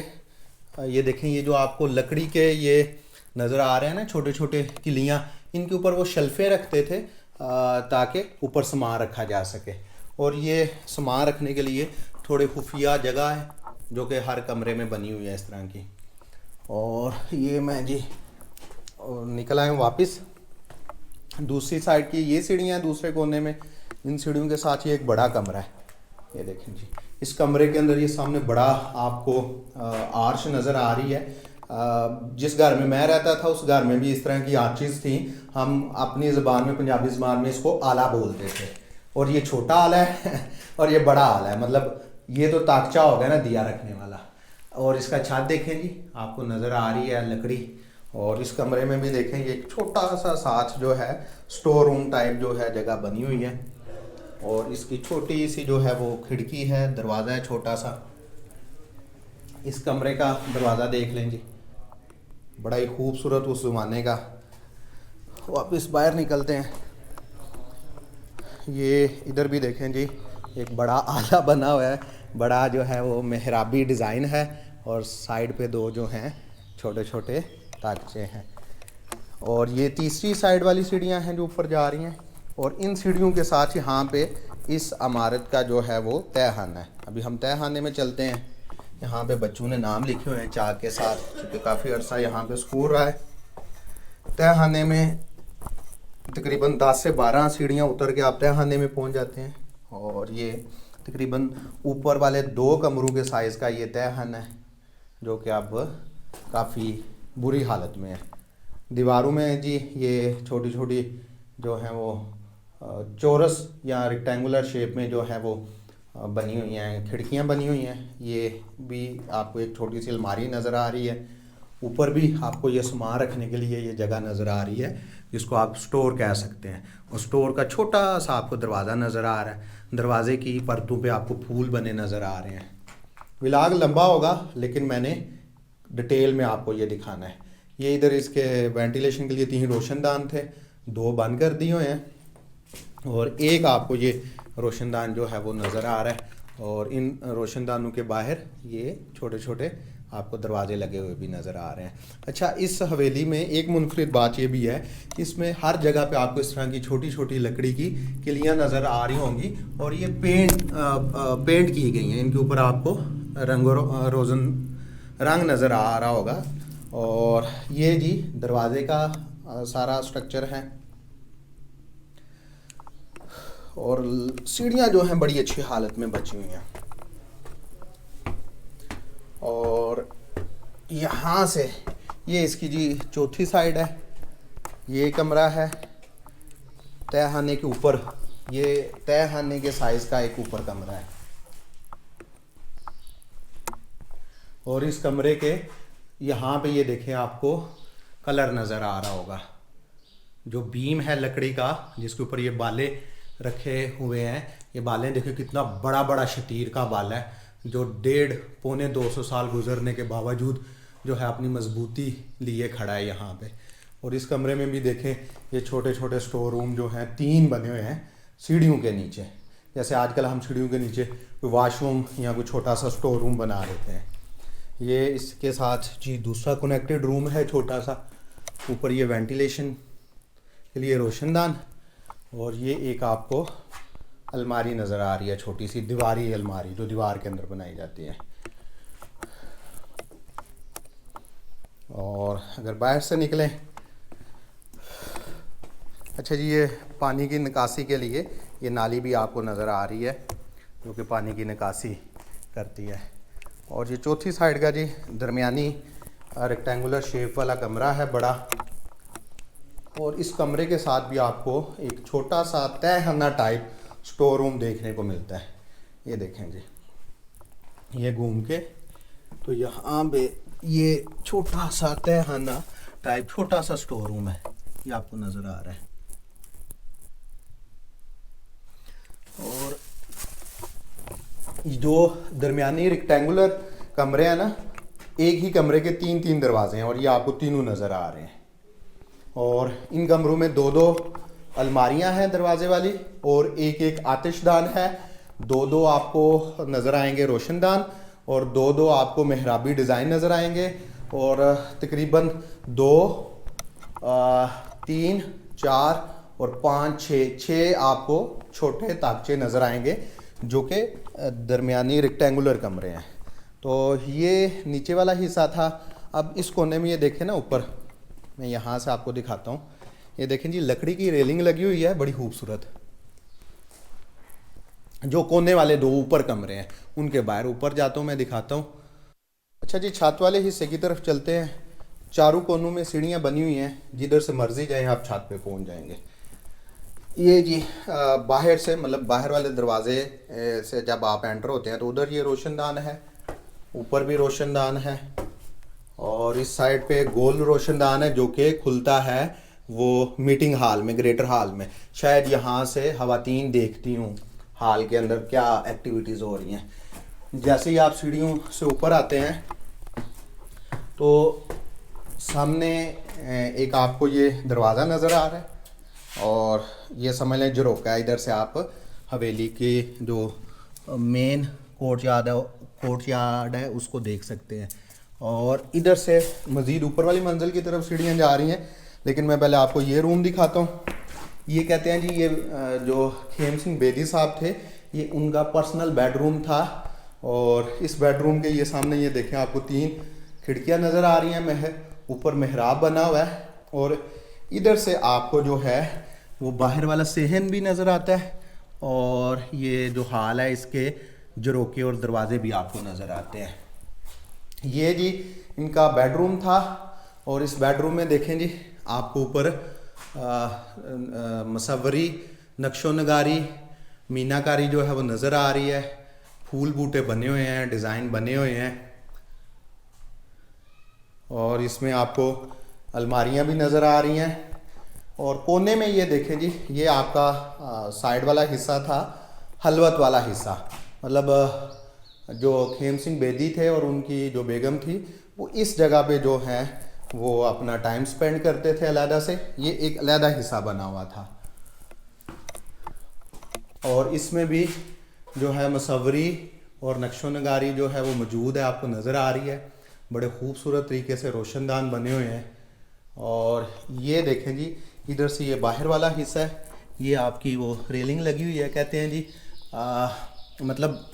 ये देखें, ये जो आपको लकड़ी के ये नज़र आ रहे हैं ना छोटे छोटे किलियाँ, इनके ऊपर वो शेल्फें रखते थे ताकि ऊपर सामान रखा जा सके। और ये सामान रखने के लिए थोड़े खुफिया जगह है जो कि हर कमरे में बनी हुई है इस तरह की। और ये मैं जी निकल आया हूँ वापस। दूसरी साइड की ये सीढ़ियाँ दूसरे कोने में, इन सीढ़ियों के साथ ये एक बड़ा कमरा है। ये देखें जी, इस कमरे के अंदर ये सामने बड़ा आपको आर्च नज़र आ रही है। जिस घर में मैं रहता था उस घर में भी इस तरह की आर्चेस थी। हम अपनी ज़बान में, पंजाबी ज़बान में इसको आला बोलते थे। और ये छोटा आला है और ये बड़ा आला है, मतलब ये तो ताकचा हो गया ना दिया रखने वाला। और इसका छत देखें जी, आपको नज़र आ रही है लकड़ी। और इस कमरे में भी देखें ये एक छोटा सा साथ जो है स्टोर रूम टाइप जो है जगह बनी हुई है। और इसकी छोटी सी जो है वो खिड़की है, दरवाज़ा है छोटा सा। इस कमरे का दरवाज़ा देख लें जी, बड़ा ही खूबसूरत उस ज़माने का। वापस बाहर निकलते हैं। ये इधर भी देखें जी, एक बड़ा आला बना हुआ है, बड़ा जो है वो मेहराबी डिज़ाइन है। और साइड पे दो जो हैं छोटे छोटे ताकचे हैं। और ये तीसरी साइड वाली सीढ़ियां हैं जो ऊपर जा रही हैं। और इन सीढ़ियों के साथ यहाँ पे इस इमारत का जो है वो तहखाना है। अभी हम तहखाने में चलते हैं। यहाँ पे बच्चों ने नाम लिखे हुए हैं चाक के साथ, क्योंकि काफ़ी अर्सा यहाँ पे स्कूल रहा है। तहखाने में तकरीबन 10 से 12 सीढ़ियाँ उतर के आप तहखाने में पहुँच जाते हैं। और ये तकरीबन ऊपर वाले 2 कमरों के साइज़ का ये तहखाना है, जो कि अब काफ़ी बुरी हालत में है। दीवारों में जी ये छोटी छोटी जो हैं वो चौरस या रेक्टेंगुलर शेप में जो है वो बनी हुई हैं, खिड़कियां बनी हुई हैं। ये भी आपको एक छोटी सी अलमारी नज़र आ रही है। ऊपर भी आपको ये सामान रखने के लिए ये जगह नज़र आ रही है, जिसको आप स्टोर कह सकते हैं। और स्टोर का छोटा सा आपको दरवाज़ा नज़र आ रहा है। दरवाजे की परतों पे आपको फूल बने नज़र आ रहे हैं। व्लॉग लंबा होगा, लेकिन मैंने डिटेल में आपको ये दिखाना है। ये इधर इसके वेंटिलेशन के लिए 3 रोशनदान थे, 2 बंद कर दिए हुए हैं। और एक आपको ये रोशनदान जो है वो नज़र आ रहा है। और इन रोशनदानों के बाहर ये छोटे छोटे आपको दरवाजे लगे हुए भी नज़र आ रहे हैं। अच्छा, इस हवेली में एक मुनफरिद बात ये भी है, इसमें हर जगह पे आपको इस तरह की छोटी छोटी लकड़ी की किलियाँ नज़र आ रही होंगी। और ये पेंट की गई हैं। इनके ऊपर आपको रंग नज़र आ रहा होगा। और ये जी दरवाजे का सारा स्ट्रक्चर है। और सीढ़ियाँ जो हैं बड़ी अच्छी हालत में बची हुई हैं। और यहाँ से ये इसकी जी चौथी साइड है। ये कमरा है तहखाने के ऊपर, ये तहखाने के साइज़ का एक ऊपर कमरा है। और इस कमरे के यहाँ पे ये देखें आपको कलर नज़र आ रहा होगा। जो बीम है लकड़ी का जिसके ऊपर ये बाले रखे हुए हैं, ये बालें देखिए कितना बड़ा बड़ा शतीर का बाला है, जो 1.5-200 साल गुजरने के बावजूद जो है अपनी मजबूती लिए खड़ा है यहाँ पे। और इस कमरे में भी देखें ये छोटे छोटे स्टोर रूम जो हैं 3 बने हुए हैं सीढ़ियों के नीचे। जैसे आजकल हम सीढ़ियों के नीचे कोई वाशरूम या कोई छोटा सा स्टोर रूम बना लेते हैं। ये इसके साथ जी दूसरा कनेक्टेड रूम है छोटा सा। ऊपर ये वेंटिलेशन के लिए रोशनदान। और ये एक आपको अलमारी नज़र आ रही है, छोटी सी दीवारी अलमारी जो दीवार के अंदर बनाई जाती है। और अगर बाहर से निकलें, अच्छा जी, ये पानी की निकासी के लिए ये नाली भी आपको नज़र आ रही है, जो कि पानी की निकासी करती है। और ये चौथी साइड का जी दरमियानी रेक्टेंगुलर शेप वाला कमरा है बड़ा। और इस कमरे के साथ भी आपको एक छोटा सा तहखाना टाइप स्टोर रूम देखने को मिलता है। ये देखें जी, ये घूम के तो यहाँ पे ये छोटा सा तहखाना टाइप छोटा सा स्टोर रूम है, ये आपको नज़र आ रहा है। और जो दरमियानी रेक्टेंगुलर कमरे हैं ना, एक ही कमरे के 3-3 दरवाजे हैं और ये आपको तीनों नज़र आ रहे हैं। और इन कमरों में 2-2 अलमारियां हैं दरवाजे वाली, और एक आतिशदान है। 2-2 आपको नज़र आएंगे रोशनदान, और 2-2 आपको मेहराबी डिज़ाइन नज़र आएंगे। और तकरीबन 2, 3, 4 और 5, 6 आपको छोटे ताकचे नज़र आएंगे, जो कि दरमियानी रेक्टेंगुलर कमरे हैं। तो ये नीचे वाला हिस्सा था। अब इस कोने में ये देखें ना, ऊपर मैं यहाँ से आपको दिखाता हूँ। ये देखें जी, लकड़ी की रेलिंग लगी हुई है बड़ी खूबसूरत। जो कोने वाले 2 ऊपर कमरे हैं उनके बाहर ऊपर जाता हूँ, मैं दिखाता हूँ। अच्छा जी, छत वाले हिस्से की तरफ चलते हैं। चारों कोनों में सीढ़ियाँ बनी हुई हैं, जिधर से मर्जी जाएं आप छत पे पहुँच जाएंगे। ये जी बाहर से, मतलब बाहर वाले दरवाजे से जब आप एंटर होते हैं तो उधर ये रोशनदान है, ऊपर भी रोशनदान है, और इस साइड पे गोल रोशनदान है जो कि खुलता है वो मीटिंग हॉल में, ग्रेटर हॉल में। शायद यहाँ से खवातीन देखती हूँ हॉल के अंदर क्या एक्टिविटीज़ हो रही हैं। जैसे ही आप सीढ़ियों से ऊपर आते हैं तो सामने एक आपको ये दरवाज़ा नज़र आ रहा है, और ये समझ लें झरोका है। इधर से आप हवेली के जो मेन कोर्टयार्ड है उसको देख सकते हैं, और इधर से मज़ीद ऊपर वाली मंजिल की तरफ सीढ़ियाँ जा रही हैं। लेकिन मैं पहले आपको ये रूम दिखाता हूँ। ये कहते हैं जी, ये जो खेम सिंह बेदी साहब थे, ये उनका पर्सनल बेडरूम था, और इस बेडरूम के ये सामने ये देखें आपको 3 खिड़कियाँ नज़र आ रही हैं, ऊपर मेहराब बना हुआ है, और इधर से आपको जो है वो बाहर वाला सेहन भी नज़र आता है, और ये जो हाल है इसके झरोके और दरवाजे भी आपको नज़र आते हैं। ये जी इनका बेडरूम था, और इस बेडरूम में देखें जी आपको ऊपर मसवरी, नक्शो नगारी, मीनाकारी जो है वो नज़र आ रही है। फूल बूटे बने हुए हैं, डिज़ाइन बने हुए हैं, और इसमें आपको अलमारियां भी नज़र आ रही हैं। और कोने में ये देखें जी, ये आपका साइड वाला हिस्सा था, हलवत वाला हिस्सा। मतलब जो खेम सिंह बेदी थे और उनकी जो बेगम थी वो इस जगह पे जो है वो अपना टाइम स्पेंड करते थे अलहदा से। ये एक अलहदा हिस्सा बना हुआ था, और इसमें भी जो है मसवरी और नक्शो नगारी जो है वो मौजूद है, आपको नज़र आ रही है। बड़े खूबसूरत तरीके से रोशनदान बने हुए हैं। और ये देखें जी, इधर से ये बाहर वाला हिस्सा है, ये आपकी वो रेलिंग लगी हुई है। कहते हैं जी मतलब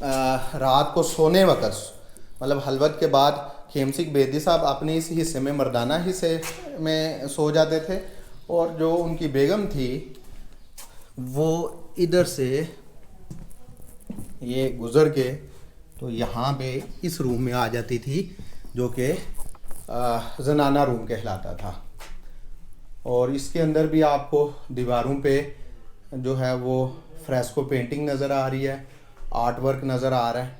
रात को सोने वक्त, मतलब हलवत के बाद खेम सिंह बेदी साहब अपने इस हिस्से में, मर्दाना हिस्से में सो जाते थे, और जो उनकी बेगम थी वो इधर से ये गुज़र के तो यहाँ पे इस रूम में आ जाती थी, जो कि जनाना रूम कहलाता था। और इसके अंदर भी आपको दीवारों पे जो है वो फ्रेस्को पेंटिंग नज़र आ रही है, आर्ट वर्क नज़र आ रहा है।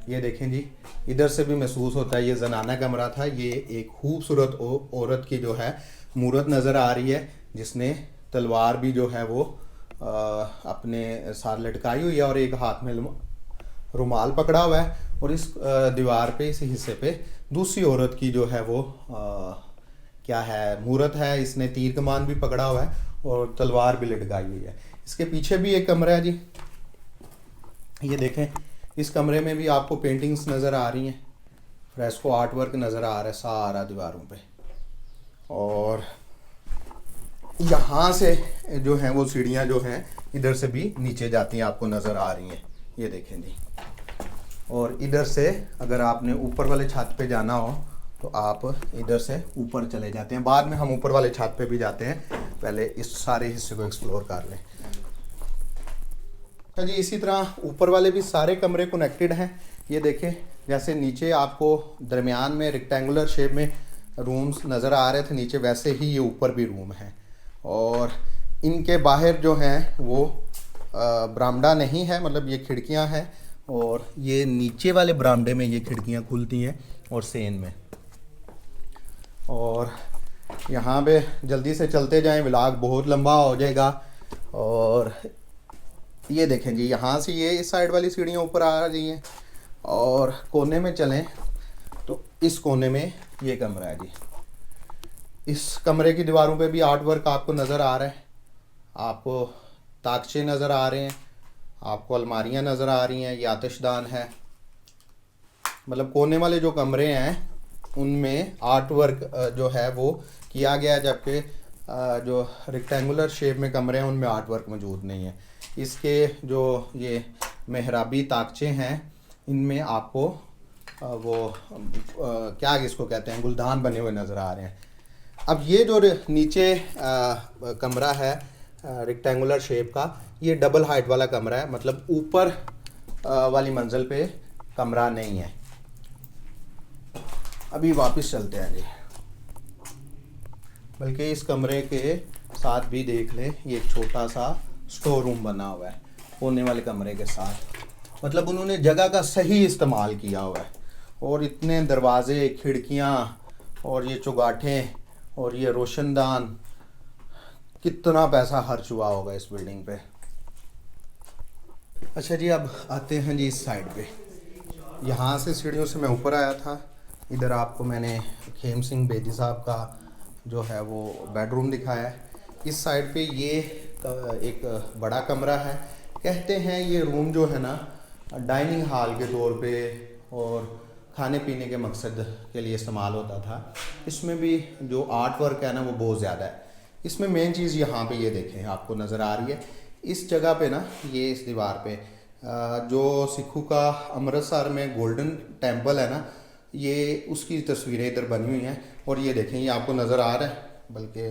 ये देखें जी, इधर से भी महसूस होता है ये जनाना कमरा था। ये एक खूबसूरत औरत की जो है मूरत नज़र आ रही है, जिसने तलवार भी जो है वो अपने साथ लटकाई हुई है, और एक हाथ में रुमाल पकड़ा हुआ है। और इस दीवार पे, इस हिस्से पे दूसरी औरत की जो है वो क्या है, मूरत है। इसने तीर कमान भी पकड़ा हुआ है और तलवार भी लटकाई हुई है। इसके पीछे भी एक कमरा है जी, ये देखें। इस कमरे में भी आपको पेंटिंग्स नज़र आ रही हैं, फ्रेस्को आर्ट वर्क नज़र आ रहा है सारा दीवारों पे। और यहाँ से जो हैं वो सीढ़ियाँ जो हैं इधर से भी नीचे जाती हैं, आपको नज़र आ रही हैं, ये देखें जी। और इधर से अगर आपने ऊपर वाले छत पे जाना हो तो आप इधर से ऊपर चले जाते हैं। बाद में हम ऊपर वाले छत पे भी जाते हैं, पहले इस सारे हिस्से को एक्सप्लोर कर लें। अच्छा जी, इसी तरह ऊपर वाले भी सारे कमरे कनेक्टेड हैं। ये देखें, जैसे नीचे आपको दरमियान में रेक्टेंगुलर शेप में रूम्स नज़र आ रहे थे नीचे, वैसे ही ये ऊपर भी रूम है। और इनके बाहर जो हैं वो बरामदा नहीं है, मतलब ये खिड़कियां हैं, और ये नीचे वाले बरामदे में ये खिड़कियां खुलती हैं और सेन में। और यहाँ पे जल्दी से चलते जाएं, व्लॉग बहुत लंबा हो जाएगा। और ये देखें जी, यहाँ से ये इस साइड वाली सीढ़ियाँ ऊपर आ रही हैं, और कोने में चलें तो इस कोने में ये कमरा है जी। इस कमरे की दीवारों पे भी आर्ट वर्क आपको नज़र आ रहा है, आपको ताकचे नज़र आ रहे हैं, आपको अलमारियाँ नज़र आ रही हैं, ये आतिशदान है। मतलब कोने वाले जो कमरे हैं उनमें आर्ट वर्क जो है वो किया गया, जबकि जो रेक्टेंगुलर शेप में कमरे हैं उनमें आर्ट वर्क मौजूद नहीं है। इसके जो ये मेहराबी ताकचे हैं इनमें आपको वो क्या इसको कहते हैं, गुलदान बने हुए नज़र आ रहे हैं। अब ये जो नीचे कमरा है रेक्टेंगुलर शेप का, ये डबल हाइट वाला कमरा है, मतलब ऊपर वाली मंजिल पे कमरा नहीं है। अभी वापस चलते हैं जी, बल्कि इस कमरे के साथ भी देख लें, ये एक छोटा सा स्टोर रूम बना हुआ है कोने वाले कमरे के साथ। मतलब उन्होंने जगह का सही इस्तेमाल किया हुआ है। और इतने दरवाजे, खिड़कियाँ और ये चौगाठें और ये रोशनदान, कितना पैसा खर्च हुआ होगा इस बिल्डिंग पे। अच्छा जी, अब आते हैं जी इस साइड पे। यहाँ से सीढ़ियों से मैं ऊपर आया था। इधर आपको मैंने खेम सिंह बेदी साहब का जो है वो बेडरूम दिखाया है। इस साइड पे ये एक बड़ा कमरा है। कहते हैं ये रूम जो है ना डाइनिंग हॉल के तौर पे और खाने पीने के मकसद के लिए इस्तेमाल होता था। इसमें भी जो आर्ट वर्क है ना वो बहुत ज़्यादा है। इसमें मेन चीज़ यहाँ पे ये देखें, आपको नज़र आ रही है इस जगह पे ना, ये इस दीवार पे जो सिखों का अमृतसर में गोल्डन टेम्पल है ना, ये उसकी तस्वीरें इधर बनी हुई हैं। और ये देखें, ये आपको नज़र आ रहा है, बल्कि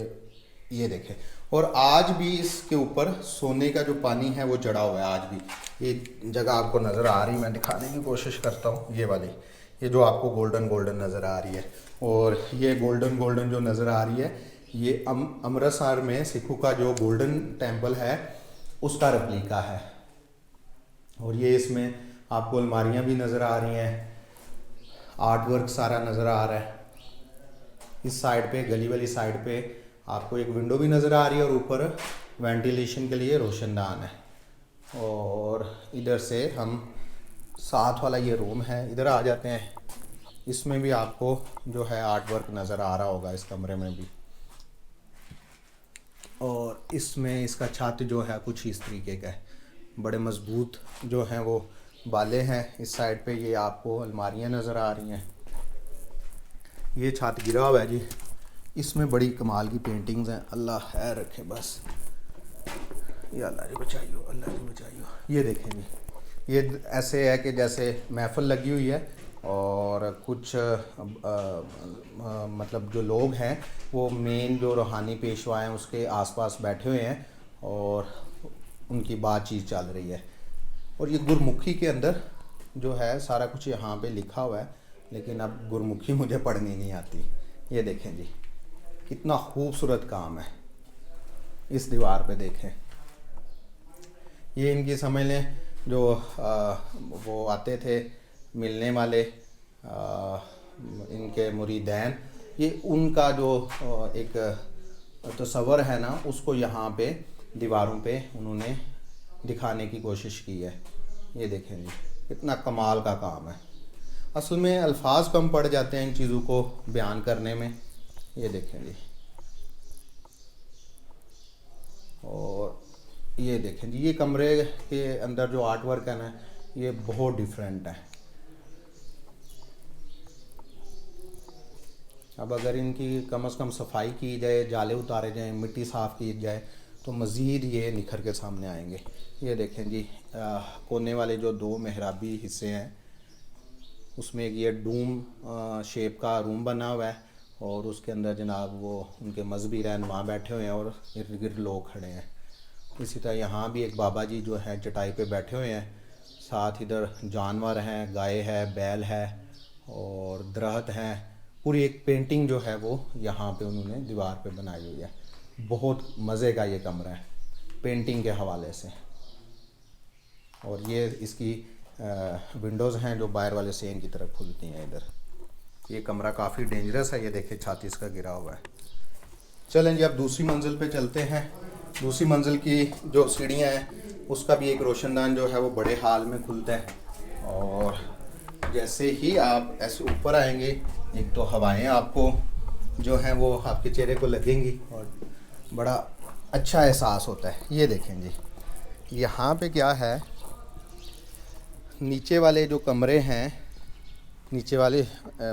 ये देखें। और आज भी इसके ऊपर सोने का जो पानी है वो चढ़ा हुआ है आज भी। ये जगह आपको नज़र आ रही है, मैं दिखाने की कोशिश करता हूँ। ये वाली, ये जो आपको गोल्डन गोल्डन नज़र आ रही है, और ये गोल्डन गोल्डन जो नज़र आ रही है, ये अमृतसर में सिखों का जो गोल्डन टेम्पल है उसका रेप्लिका है। और ये इसमें आपको अलमारियाँ भी नज़र आ रही हैं, आर्ट वर्क सारा नज़र आ रहा है। इस साइड पे, गली वाली साइड पे आपको एक विंडो भी नज़र आ रही है और ऊपर वेंटिलेशन के लिए रोशनदान है। और इधर से हम साथ वाला ये रूम है, इधर आ जाते हैं। इसमें भी आपको जो है आर्ट वर्क नज़र आ रहा होगा इस कमरे में भी। और इसमें इसका छत जो है कुछ इस तरीके का है, बड़े मज़बूत जो हैं वो बाले हैं। इस साइड पे ये आपको अलमारियाँ नज़र आ रही हैं। ये छत गिरा हुआ है जी, इसमें बड़ी कमाल की पेंटिंग्स हैं। अल्लाह खैर रखे बस, ये अल्लाह जी बचाइयो, अल्लाह जी बचाइयो। ये देखें जी, ये ऐसे है कि जैसे महफिल लगी हुई है और कुछ मतलब जो लोग हैं वो मेन जो रूहानी पेशवा हैं उसके आसपास बैठे हुए हैं और उनकी बातचीत चल रही है। और ये गुरमुखी के अंदर जो है सारा कुछ यहाँ पे लिखा हुआ है, लेकिन अब गुरमुखी मुझे पढ़नी नहीं आती। ये देखें जी, कितना खूबसूरत काम है। इस दीवार पे देखें, ये इनकी समझ लें जो वो आते थे मिलने वाले इनके मुरीदैन, ये उनका जो एक तस्वर है ना उसको यहाँ पे दीवारों पे उन्होंने दिखाने की कोशिश की है। ये देखें जी, कितना कमाल का काम है। असल में अल्फाज कम पड़ जाते हैं इन चीज़ों को बयान करने में। ये देखें जी, और ये देखें जी, ये कमरे के अंदर जो आर्ट वर्क है ना ये बहुत डिफरेंट है। अब अगर इनकी कम से कम सफाई की जाए, जाले उतारे जाएं, मिट्टी साफ़ की जाए तो मज़ीद ये निखर के सामने आएंगे। ये देखें जी, कोने वाले जो दो मेहराबी हिस्से हैं उसमें एक ये डूम शेप का रूम बना हुआ है और उसके अंदर जनाब वो उनके मजहबी रहनुमा बैठे हुए हैं और इर्द गिर्द लोग खड़े हैं। इसी तरह यहाँ भी एक बाबा जी जो हैं चटाई पे बैठे हुए हैं। साथ इधर जानवर हैं, गाय है, बैल है और दरख्त हैं। पूरी एक पेंटिंग जो है वो यहाँ पे उन्होंने दीवार पे बनाई हुई है। बहुत मज़े का ये कमरा है पेंटिंग के हवाले से। और ये इसकी विंडोज़ हैं जो बाहर वाले सेन की तरफ खुलती हैं। इधर ये कमरा काफ़ी डेंजरस है, ये देखिए छाती इसका गिरा हुआ है। चलें जी, अब दूसरी मंजिल पे चलते हैं। दूसरी मंजिल की जो सीढ़ियाँ हैं उसका भी एक रोशनदान जो है वो बड़े हाल में खुलता है। और जैसे ही आप ऐसे ऊपर आएंगे एक तो हवाएं आपको जो हैं वो आपके चेहरे को लगेंगी और बड़ा अच्छा एहसास होता है। ये देखें जी, यहाँ पे क्या है, नीचे वाले जो कमरे हैं नीचे वाले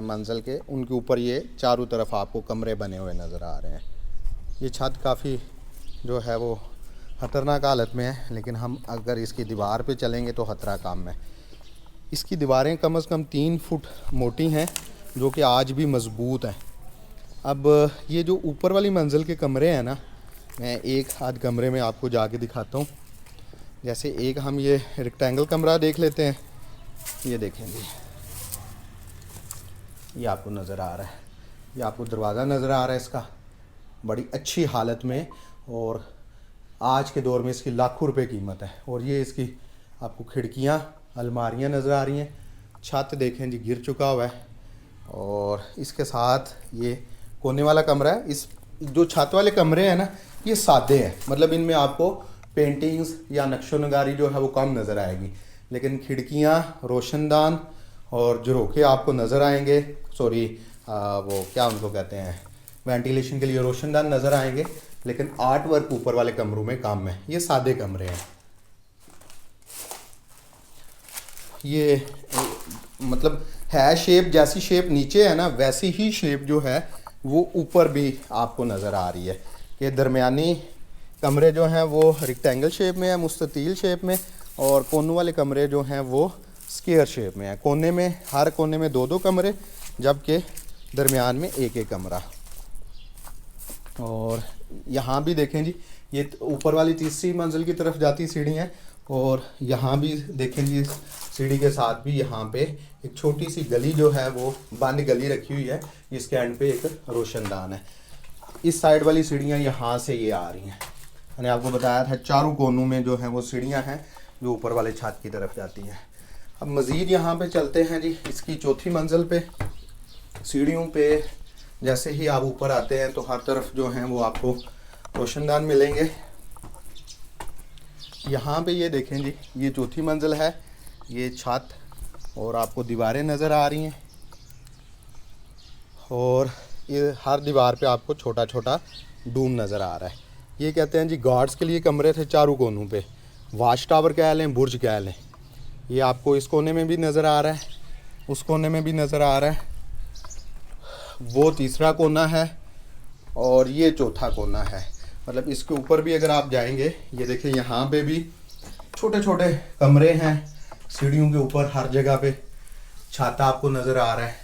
मंजिल के, उनके ऊपर ये चारों तरफ आपको कमरे बने हुए नज़र आ रहे हैं। ये छत काफ़ी जो है वो ख़तरनाक हालत में है, लेकिन हम अगर इसकी दीवार पे चलेंगे तो ख़तरा कम है। इसकी दीवारें कम से कम 3 फुट मोटी हैं जो कि आज भी मज़बूत हैं। अब ये जो ऊपर वाली मंजिल के कमरे हैं ना, मैं एक आध कमरे में आपको जाके दिखाता हूँ। जैसे एक हम ये रेक्टेंगल कमरा देख लेते हैं, ये देखेंगे, ये आपको नज़र आ रहा है, ये आपको दरवाज़ा नज़र आ रहा है इसका, बड़ी अच्छी हालत में, और आज के दौर में इसकी लाखों रुपए कीमत है। और ये इसकी आपको खिड़कियाँ, अलमारियाँ नज़र आ रही हैं। छत देखें जी गिर चुका हुआ है। और इसके साथ ये कोने वाला कमरा है। इस जो छत वाले कमरे हैं ना, ये सादे हैं, मतलब इनमें आपको पेंटिंग्स या नक्शो नगारी जो है वो कम नज़र आएगी, लेकिन खिड़कियाँ, रोशनदान और झरोखे आपको नज़र आएंगे। सॉरी, वो क्या उनको कहते हैं, वेंटिलेशन के लिए रोशनदान नज़र आएंगे, लेकिन आर्ट वर्क ऊपर वाले कमरों में कम है। ये सादे कमरे हैं। ये मतलब है शेप, जैसी शेप नीचे है ना वैसी ही शेप जो है वो ऊपर भी आपको नज़र आ रही है कि दरमियानी कमरे जो हैं वो रेक्टेंगल शेप में है, मुस्ततील शेप में, और कोनों वाले कमरे जो हैं वो स्क्वायर शेप में है। कोने में, हर कोने में 2-2 कमरे, जबकि दरमियान में एक कमरा। और यहाँ भी देखें जी, ये ऊपर वाली तीसरी मंजिल की तरफ जाती सीढ़ी हैं, और यहाँ भी देखें जी सीढ़ी के साथ भी यहाँ पे एक छोटी सी गली जो है वो बंद गली रखी हुई है, जिसके एंड पे एक रोशनदान है। इस साइड वाली सीढ़ियाँ यहाँ से ये आ रही हैं। मैंने आपको बताया था चारों कोनों में जो है वो सीढ़ियाँ हैं जो ऊपर वाले छत की तरफ जाती हैं। अब मज़ीद यहाँ पे चलते हैं जी, इसकी चौथी मंजिल पे सीढ़ियों पे जैसे ही आप ऊपर आते हैं तो हर तरफ जो हैं वो आपको रोशनदान मिलेंगे। यहाँ पे ये देखें जी, ये चौथी मंजिल है, ये छत और आपको दीवारें नज़र आ रही हैं, और ये हर दीवार पे आपको छोटा छोटा डूम नज़र आ रहा है। ये कहते हैं जी गार्ड्स के लिए कमरे थे चारों कोनों पे, वाच टावर कह लें, बुर्ज कह लें। ये आपको इस कोने में भी नज़र आ रहा है, उस कोने में भी नज़र आ रहा है, वो तीसरा कोना है और ये चौथा कोना है। मतलब इसके ऊपर भी अगर आप जाएंगे, ये देखिए यहाँ पे भी छोटे छोटे कमरे हैं सीढ़ियों के ऊपर, हर जगह पे छाता आपको नज़र आ रहा है।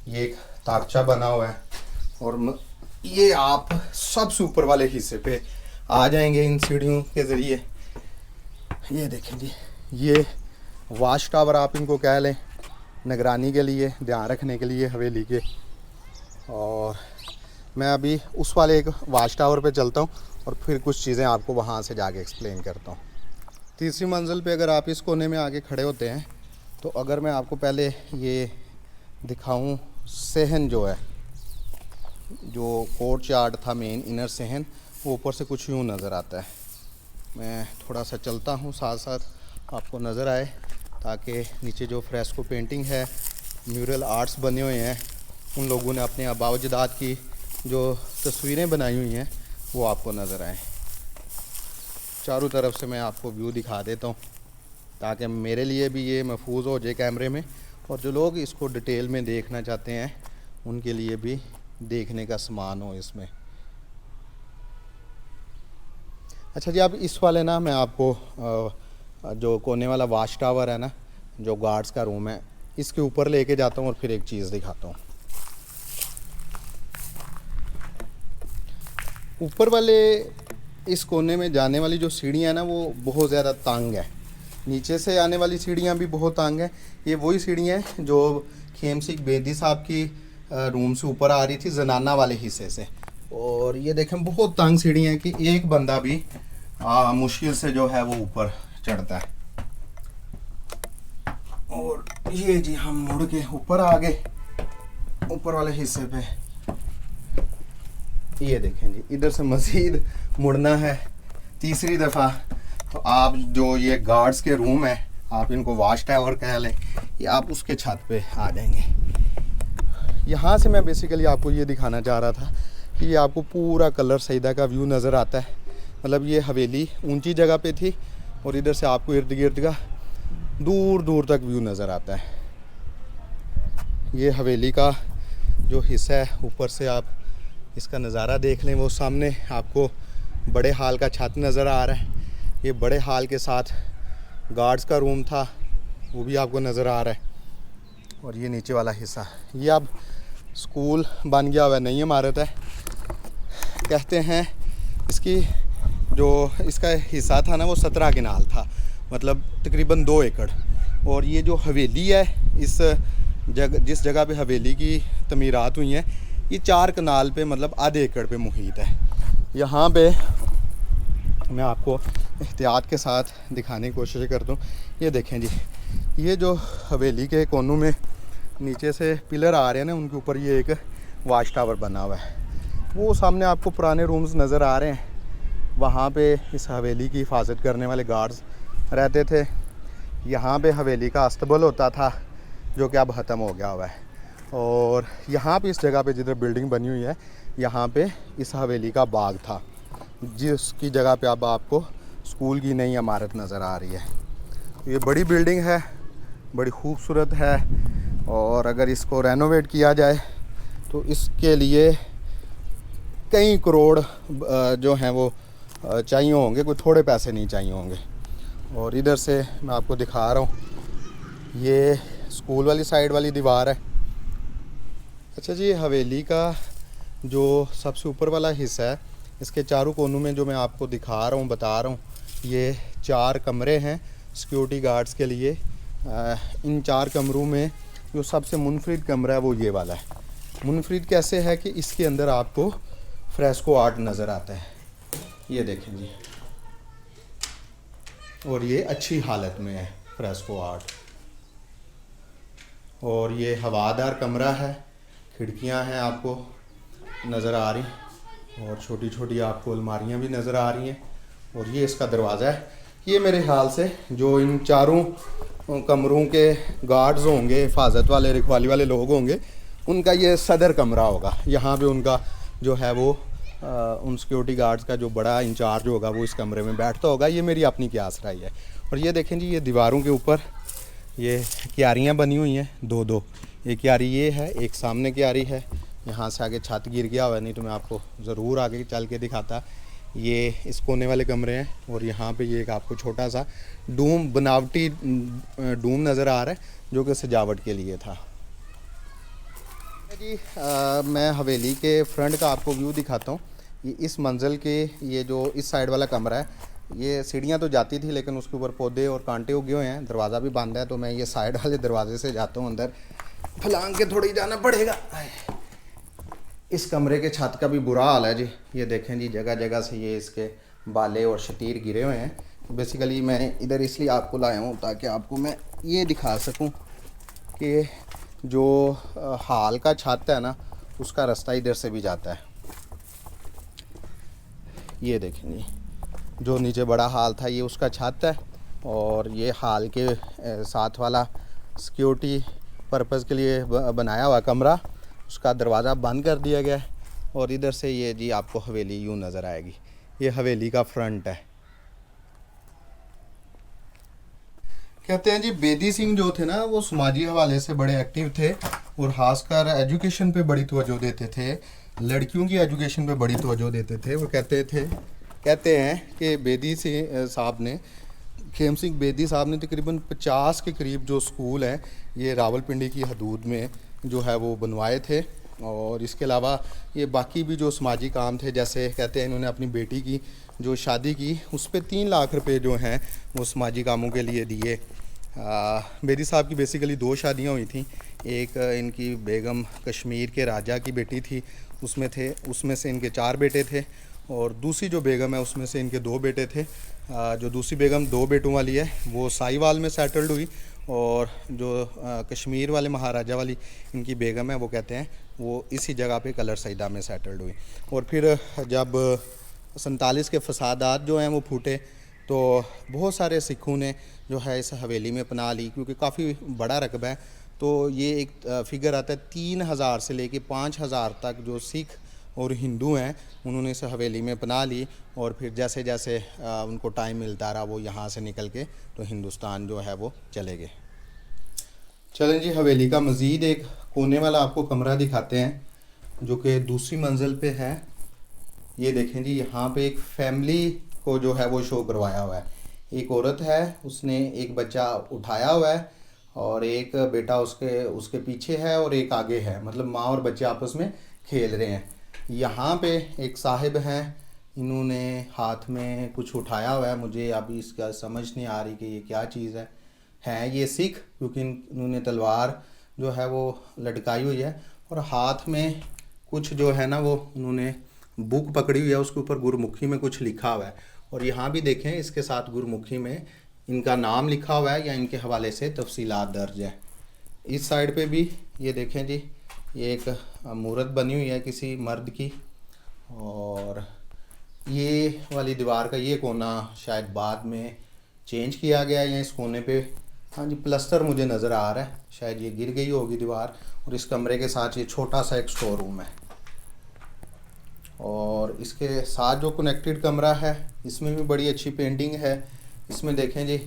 ये एक ताकचा बना हुआ है, और ये आप सबसे ऊपर वाले हिस्से पे आ जाएंगे इन सीढ़ियों के ज़रिए। ये देखें जी, ये वाच टावर आप इनको कह लें, निगरानी के लिए, ध्यान रखने के लिए हवेली के। और मैं अभी उस वाले एक वाच टावर पे चलता हूँ और फिर कुछ चीज़ें आपको वहाँ से जाके एक्सप्लेन करता हूँ। तीसरी मंजिल पे अगर आप इस कोने में आके खड़े होते हैं तो अगर मैं आपको पहले ये दिखाऊं, सहन जो है, जो कोर्ट यार्ड था मेन इनर सहन, वो ऊपर से कुछ यूँ नज़र आता है। मैं थोड़ा सा चलता हूँ साथ साथ आपको नज़र आए, ताकि नीचे जो फ्रेस्को पेंटिंग है, म्यूरल आर्ट्स बने हुए हैं, उन लोगों ने अपने आबा व अजदाद की जो तस्वीरें बनाई हुई हैं वो आपको नज़र आए। चारों तरफ से मैं आपको व्यू दिखा देता हूँ ताकि मेरे लिए भी ये महफूज हो जाए कैमरे में, और जो लोग इसको डिटेल में देखना चाहते हैं उनके लिए भी देखने का सामान हो इसमें। अच्छा जी, अब इस वाले ना मैं आपको जो कोने वाला वाच टावर है ना, जो गार्ड्स का रूम है, इसके ऊपर लेके जाता हूँ और फिर एक चीज़ दिखाता हूँ। ऊपर वाले इस कोने में जाने वाली जो सीढ़ियाँ हैं ना, वो बहुत ज़्यादा तंग है। नीचे से आने वाली सीढ़ियाँ भी बहुत तंग हैं। ये वही सीढ़ियाँ हैं जो खेम सिंह बेदी साहब की रूम से ऊपर आ रही थी, जनाना वाले हिस्से से। और ये देखें बहुत तंग सीढ़ियाँ हैं कि एक बंदा भी मुश्किल से जो है वो ऊपर चढ़ता है। और ये जी हम मुड़ के ऊपर आ गए, ऊपर वाले हिस्से पे। ये देखें जी, इधर से मज़ीद मुड़ना है तीसरी दफ़ा तो आप जो ये गार्ड्स के रूम है, आप इनको वाच टावर कह लें, ये आप उसके छत पे आ जाएंगे। यहाँ से मैं बेसिकली आपको ये दिखाना चाह रहा था कि ये आपको पूरा कलर सईदा का व्यू नज़र आता है। मतलब ये हवेली ऊंची जगह पे थी और इधर से आपको इर्द गिर्द का दूर दूर तक व्यू नज़र आता है। ये हवेली का जो हिस्सा है, ऊपर से आप इसका नज़ारा देख लें, वो सामने आपको बड़े हाल का छत नज़र आ रहा है। ये बड़े हाल के साथ गार्ड्स का रूम था, वो भी आपको नज़र आ रहा है। और ये नीचे वाला हिस्सा, ये अब स्कूल बन गया हुआ नई इमारत है। कहते हैं इसकी जो इसका हिस्सा था ना वो 17 कनाल था, मतलब तकरीबन 2 एकड़। और ये जो हवेली है, इस जिस जगह पे हवेली की तमीरात हुई हैं, ये 4 कनाल पे मतलब आधे एकड़ पे मुहित है। यहाँ पे मैं आपको एहतियात के साथ दिखाने की कोशिश करता हूँ। ये देखें जी, ये जो हवेली के कोनों में नीचे से पिलर आ रहे हैं ना, उनके ऊपर ये एक वाच टावर बना हुआ है। वो सामने आपको पुराने रूम्स नज़र आ रहे हैं, वहाँ पे इस हवेली की हिफाजत करने वाले गार्ड्स रहते थे। यहाँ पे हवेली का अस्तबल होता था, जो कि अब ख़त्म हो गया हुआ है। और यहाँ पे इस जगह पे जिधर बिल्डिंग बनी हुई है, यहाँ पे इस हवेली का बाग था, जिसकी जगह पे अब आपको स्कूल की नई इमारत नज़र आ रही है। ये बड़ी बिल्डिंग है, बड़ी खूबसूरत है, और अगर इसको रेनोवेट किया जाए तो इसके लिए कई करोड़ जो हैं वो चाहिए होंगे, कोई थोड़े पैसे नहीं चाहिए होंगे। और इधर से मैं आपको दिखा रहा हूँ, ये स्कूल वाली साइड वाली दीवार है। अच्छा जी, हवेली का जो सबसे ऊपर वाला हिस्सा है, इसके चारों कोनों में जो मैं आपको दिखा रहा हूँ, बता रहा हूँ, ये 4 कमरे हैं सिक्योरिटी गार्ड्स के लिए। इन 4 कमरों में जो सबसे मुनफरिद कमरा है वो ये वाला है। मुनफरिद कैसे है कि इसके अंदर आपको फ्रेस्को आर्ट नज़र आता है, ये देखें जी, और ये अच्छी हालत में है फ्रेस्को आर्ट। और ये हवादार कमरा है, खिड़कियां हैं आपको नज़र आ रही, और छोटी छोटी आपको अलमारियां भी नज़र आ रही हैं। और ये इसका दरवाज़ा है। ये मेरे ख्याल से जो इन चारों कमरों के गार्ड्स होंगे, हिफाजत वाले, रखवाली वाले लोग होंगे, उनका ये सदर कमरा होगा। यहाँ पे उनका जो है वो उन सिक्योरिटी गार्ड्स का जो बड़ा इंचार्ज होगा वो इस कमरे में बैठता होगा। ये मेरी अपनी क्यास राय है। और ये देखें जी, ये दीवारों के ऊपर ये क्यारियाँ बनी हुई हैं, 2-2। एक क्यारी ये है, एक सामने क्यारी है। यहाँ से आगे छत गिर गया हुआ है, नहीं तो मैं आपको ज़रूर आगे चल के दिखाता। ये इस कोने वाले कमरे हैं, और यहाँ पे ये एक आपको छोटा सा डूम, बनावटी डूम नज़र आ रहा है, जो कि सजावट के लिए था जी। मैं हवेली के फ्रंट का आपको व्यू दिखाता हूँ। ये इस मंजिल के, ये जो इस साइड वाला कमरा है, ये सीढ़ियाँ तो जाती थी, लेकिन उसके ऊपर पौधे और कांटे उगे हुए हैं, दरवाज़ा भी बंद है, तो मैं ये साइड वाले दरवाजे से जाता हूँ अंदर, फलांग के थोड़ी जाना पड़ेगा। इस कमरे के छत का भी बुरा हाल है जी। ये देखें जी, जगह जगह से ये इसके बाले और शतीर गिरे हुए हैं। बेसिकली मैं इधर इसलिए आपको लाया हूँ ताकि आपको मैं ये दिखा सकूँ कि जो हाल का छत है ना, उसका रास्ता इधर से भी जाता है। ये देखें जी, जो नीचे बड़ा हाल था ये उसका छत है, और ये हाल के साथ वाला सिक्योरिटी पर्पज़ के लिए बनाया हुआ कमरा, उसका दरवाज़ा बंद कर दिया गया है। और इधर से ये जी आपको हवेली यूँ नज़र आएगी। ये हवेली का फ्रंट है। कहते हैं जी, बेदी सिंह जो थे ना, वो समाजी हवाले से बड़े एक्टिव थे, और ख़ासकर एजुकेशन पे बड़ी तवज्जो देते थे, लड़कियों की एजुकेशन पे बड़ी तवज्जो देते थे। वो कहते हैं कि बेदी सिंह साहब ने, खेम सिंह बेदी साहब ने तकरीबन 50 के करीब जो स्कूल हैं ये रावलपिंडी की हदूद में जो है वो बनवाए थे। और इसके अलावा ये बाकी भी जो समाजी काम थे, जैसे कहते हैं इन्होंने अपनी बेटी की जो शादी की, उस पर 3 लाख रुपए जो हैं वो समाजी कामों के लिए दिए। बेदी साहब की बेसिकली 2 शादियाँ हुई थी। एक इनकी बेगम कश्मीर के राजा की बेटी थी, उसमें से इनके 4 बेटे थे, और दूसरी जो बेगम है उसमें से इनके 2 बेटे थे। जो दूसरी बेगम 2 बेटों वाली है वो साहिवाल में सेटल्ड हुई, और जो कश्मीर वाले महाराजा वाली इनकी बेगम है, वो कहते हैं वो इसी जगह पे कलर सईदा में सेटल्ड हुई। और फिर जब 47 के फसादात जो हैं वो फूटे, तो बहुत सारे सिखों ने जो है इस हवेली में पनाह ली, क्योंकि काफ़ी बड़ा रकबा है। तो ये एक फिगर आता है 3000 से लेके 5000 तक जो सिख और हिंदू हैं, उन्होंने इस हवेली में पनाह ली। और फिर जैसे जैसे उनको टाइम मिलता रहा, वो यहाँ से निकल के तो हिंदुस्तान जो है वो चले गए। चलें जी, हवेली का मज़ीद एक कोने वाला आपको कमरा दिखाते हैं, जो कि दूसरी मंजिल पे है। ये देखें जी, यहाँ पे एक फैमिली को जो है वो शो करवाया हुआ है। एक औरत है, उसने एक बच्चा उठाया हुआ है, और एक बेटा उसके पीछे है, और एक आगे है, मतलब माँ और बच्चे आपस में खेल रहे हैं। यहाँ पे एक साहिब हैं, इन्होंने हाथ में कुछ उठाया हुआ है, मुझे अभी इसका समझ नहीं आ रही कि ये क्या चीज़ है ये सिख, क्योंकि इन्होंने तलवार जो है वो लटकाई हुई है और हाथ में कुछ जो है ना वो उन्होंने बुक पकड़ी हुई है, उसके ऊपर गुरमुखी में कुछ लिखा हुआ है। और यहाँ भी देखें इसके साथ गुरमुखी में इनका नाम लिखा हुआ है या इनके हवाले से तफसीलात दर्ज है। इस साइड पे भी ये देखें जी, ये एक मूर्त बनी हुई है किसी मर्द की, और ये वाली दीवार का ये कोना शायद बाद में चेंज किया गया है, या इस कोने पे हाँ जी प्लस्तर मुझे नज़र आ रहा है, शायद ये गिर गई होगी दीवार। और इस कमरे के साथ ये छोटा सा एक स्टोर रूम है, और इसके साथ जो कनेक्टेड कमरा है इसमें भी बड़ी अच्छी पेंटिंग है। इसमें देखें जी,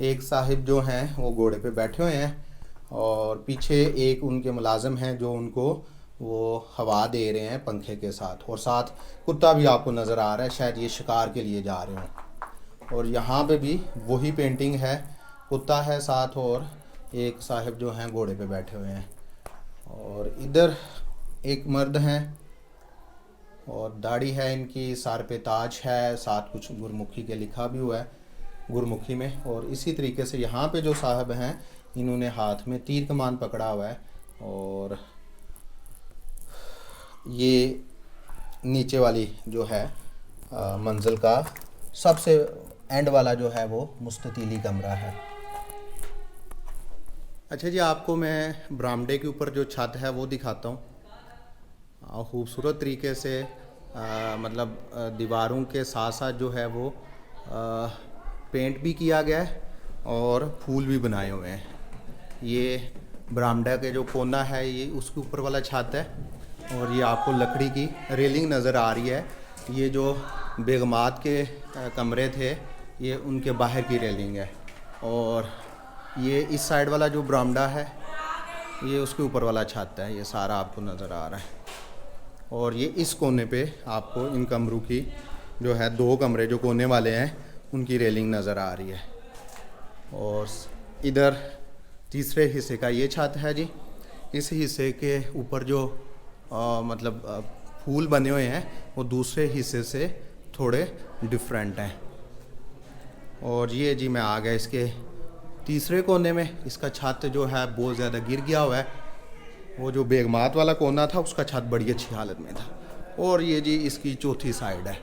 एक साहिब जो हैं वो घोड़े पे बैठे हुए हैं और पीछे एक उनके मुलाजिम हैं जो उनको वो हवा दे रहे हैं पंखे के साथ, और साथ कुत्ता भी आपको नज़र आ रहा है, शायद ये शिकार के लिए जा रहे हों। और यहाँ पे भी वही पेंटिंग है, कुत्ता है साथ और एक साहिब जो हैं घोड़े पे बैठे हुए हैं। और इधर एक मर्द हैं और दाढ़ी है इनकी, सर पे ताज है, साथ कुछ गुरमुखी के लिखा भी हुआ है गुरमुखी में। और इसी तरीके से यहाँ पे जो साहब हैं इन्होंने हाथ में तीर कमान पकड़ा हुआ है, और ये नीचे वाली जो है मंजिल का सबसे एंड वाला जो है वो मुस्ततीली कमरा है। अच्छा जी, आपको मैं बरामदे के ऊपर जो छत है वो दिखाता हूँ। खूबसूरत तरीके से मतलब दीवारों के साथ साथ जो है वो पेंट भी किया गया है और फूल भी बनाए हुए हैं। ये बरामदा के जो कोना है ये उसके ऊपर वाला छत है, और ये आपको लकड़ी की रेलिंग नज़र आ रही है। ये जो बेगमात के कमरे थे ये उनके बाहर की रेलिंग है, और ये इस साइड वाला जो बरामदा है ये उसके ऊपर वाला छत है, ये सारा आपको नज़र आ रहा है। और ये इस कोने पे आपको इन कमरों की जो है 2 कमरे जो कोने वाले हैं उनकी रेलिंग नज़र आ रही है। और इधर तीसरे हिस्से का ये छत है जी, इस हिस्से के ऊपर जो मतलब फूल बने हुए हैं वो दूसरे हिस्से से थोड़े डिफरेंट हैं। और ये जी मैं आ गया इसके तीसरे कोने में, इसका छत जो है बहुत ज़्यादा गिर गया हुआ है। वो जो बेगमात वाला कोना था उसका छत बड़ी अच्छी हालत में था। और ये जी इसकी चौथी साइड है।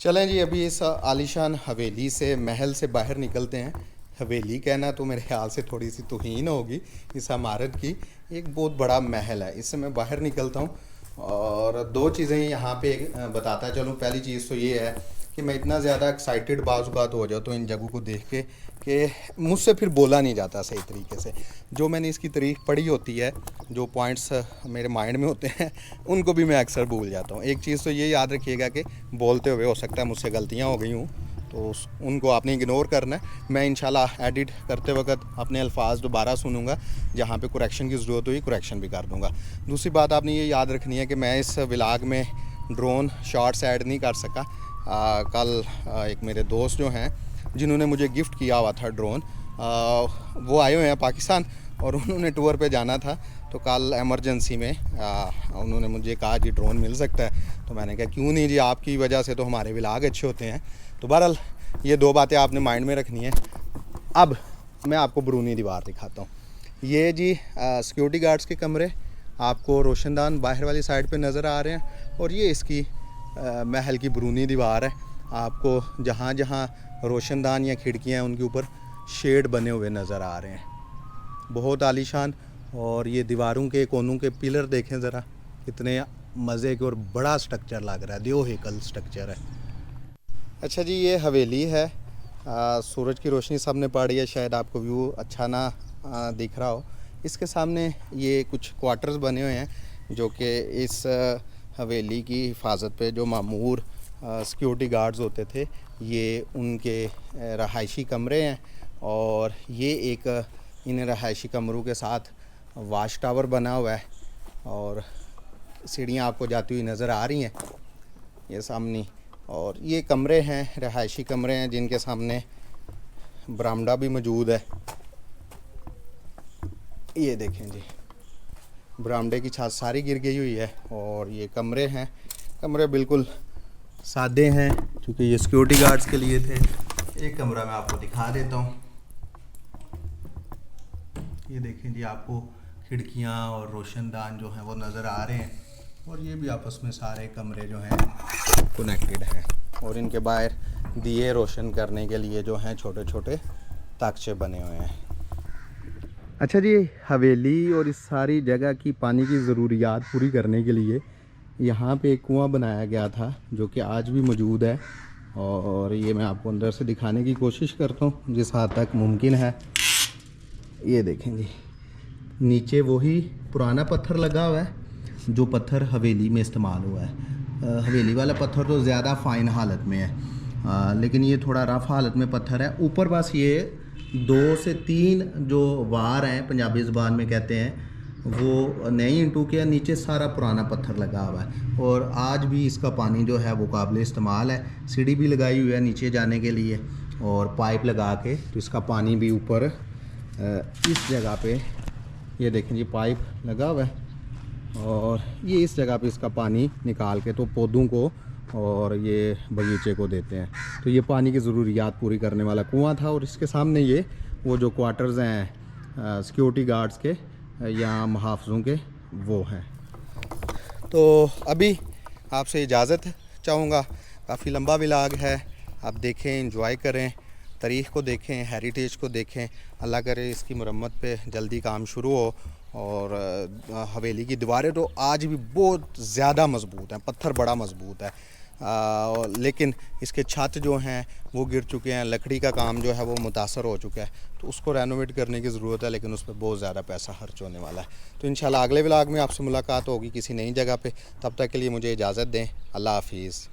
चलें जी, अभी इस आलीशान हवेली से महल से बाहर निकलते हैं। हवेली कहना तो मेरे ख्याल से थोड़ी सी तौहीन होगी इस इमारत की, एक बहुत बड़ा महल है। इससे मैं बाहर निकलता हूँ और 2 चीज़ें यहाँ पे बताता चलूँ। पहली चीज़ तो ये है कि मैं इतना ज़्यादा एक्साइटेड बाज़ बात हो जाता हूँ इन जगहों को देख के कि मुझसे फिर बोला नहीं जाता सही तरीके से। जो मैंने इसकी तारीख पढ़ी होती है, जो पॉइंट्स मेरे माइंड में होते हैं उनको भी मैं अक्सर भूल जाता हूँ। एक चीज़ तो ये याद रखिएगा कि बोलते हुए हो सकता है मुझसे गलतियाँ हो गई हूँ, तो उनको आपने इग्नोर करना है। मैं इंशाल्लाह एडिट करते वक्त अपने अल्फाज दोबारा सुनूंगा, जहाँ पे कुरेक्शन की ज़रूरत हुई कुरेक्शन भी कर दूंगा। दूसरी बात आपने ये याद रखनी है कि मैं इस व्लॉग में ड्रोन शॉट्स ऐड नहीं कर सका। कल एक मेरे दोस्त जो हैं जिन्होंने मुझे गिफ्ट किया हुआ था ड्रोन, वो आए हुए हैं पाकिस्तान और उन्होंने टूर पे जाना था, तो कल एमरजेंसी में उन्होंने मुझे कहा जी ड्रोन मिल सकता है। तो मैंने कहा क्यों नहीं जी, आपकी वजह से तो हमारे व्लॉग अच्छे होते हैं। तो बहरहाल ये 2 बातें आपने माइंड में रखनी है। अब मैं आपको बरूनी दीवार दिखाता हूँ। ये जी सिक्योरिटी गार्ड्स के कमरे आपको रोशनदान बाहर वाली साइड पे नज़र आ रहे हैं, और ये इसकी महल की बरूनी दीवार है। आपको जहाँ जहाँ रोशनदान या खिड़कियाँ हैं उनके ऊपर शेड बने हुए नज़र आ रहे हैं, बहुत आलीशान। और ये दीवारों के कोनों के पिलर देखें ज़रा, कितने मज़े के और बड़ा स्ट्रक्चर लग रहा है, देव हेकल स्ट्रक्चर है। अच्छा जी, ये हवेली है। सूरज की रोशनी सामने पड़ रही है, शायद आपको व्यू अच्छा ना दिख रहा हो। इसके सामने ये कुछ क्वार्टर्स बने हुए हैं जो कि इस हवेली की हिफाजत पे जो मामूर सिक्योरिटी गार्ड्स होते थे, ये उनके रहायशी कमरे हैं। और ये एक इन रहायशी कमरों के साथ वाच टावर बना हुआ है, और सीढ़ियाँ आपको जाती हुई नज़र आ रही हैं ये सामने। और ये कमरे हैं, रहायशी कमरे हैं, जिनके सामने बरामदा भी मौजूद है। ये देखें जी, बरामदे की छत सारी गिर गई हुई है और ये कमरे हैं, कमरे बिल्कुल सादे हैं क्योंकि ये सिक्योरिटी गार्ड्स के लिए थे। एक कमरा मैं आपको दिखा देता हूँ। ये देखें जी, आपको खिड़कियाँ और रोशनदान जो हैं वो नज़र आ रहे हैं और ये भी आपस में सारे कमरे जो हैं कनेक्टेड हैं और इनके बाहर दिए रोशन करने के लिए जो हैं छोटे छोटे ताकचे बने हुए हैं। अच्छा जी, हवेली और इस सारी जगह की पानी की ज़रूरियात पूरी करने के लिए यहाँ पे एक कुआं बनाया गया था जो कि आज भी मौजूद है और ये मैं आपको अंदर से दिखाने की कोशिश करता हूँ जिस हद तक मुमकिन है। ये देखें जी, नीचे वही पुराना पत्थर लगा हुआ है जो पत्थर हवेली में इस्तेमाल हुआ है। हवेली वाला पत्थर तो ज़्यादा फ़ाइन हालत में है, लेकिन ये थोड़ा रफ़ हालत में पत्थर है। ऊपर बस ये 2 से 3 जो वार हैं, पंजाबी ज़बान में कहते हैं, वो नई इंटू के नीचे सारा पुराना पत्थर लगा हुआ है और आज भी इसका पानी जो है वो काबिल इस्तेमाल है। सीढ़ी भी लगाई हुई है नीचे जाने के लिए और पाइप लगा के, तो इसका पानी भी ऊपर इस जगह पे, ये देखें जी, पाइप लगा हुआ है और ये इस जगह पे इसका पानी निकाल के तो पौधों को और ये बगीचे को देते हैं। तो ये पानी की ज़रूरियात पूरी करने वाला कुआं था और इसके सामने ये वो जो क्वार्टर्स हैं सिक्योरिटी गार्ड्स के या मुहाफ़िज़ों के, वो हैं। तो अभी आपसे इजाज़त चाहूँगा। काफ़ी लंबा व्लॉग है, आप देखें, एंजॉय करें, तारीख़ को देखें, हेरिटेज को देखें। अल्लाह करे इसकी मरम्मत पे जल्दी काम शुरू हो और हवेली की दीवारें तो आज भी बहुत ज़्यादा मज़बूत हैं, पत्थर बड़ा मज़बूत है, लेकिन इसके छत जो हैं वो गिर चुके हैं, लकड़ी का काम जो है वो मुतासर हो चुका है, तो उसको रेनोवेट करने की ज़रूरत है, लेकिन उस पर बहुत ज़्यादा पैसा खर्च होने वाला है। तो इंशाल्लाह अगले व्लॉग में आपसे मुलाकात होगी किसी नई जगह पे। तब तक के लिए मुझे इजाज़त दें। अल्लाह हाफिज़।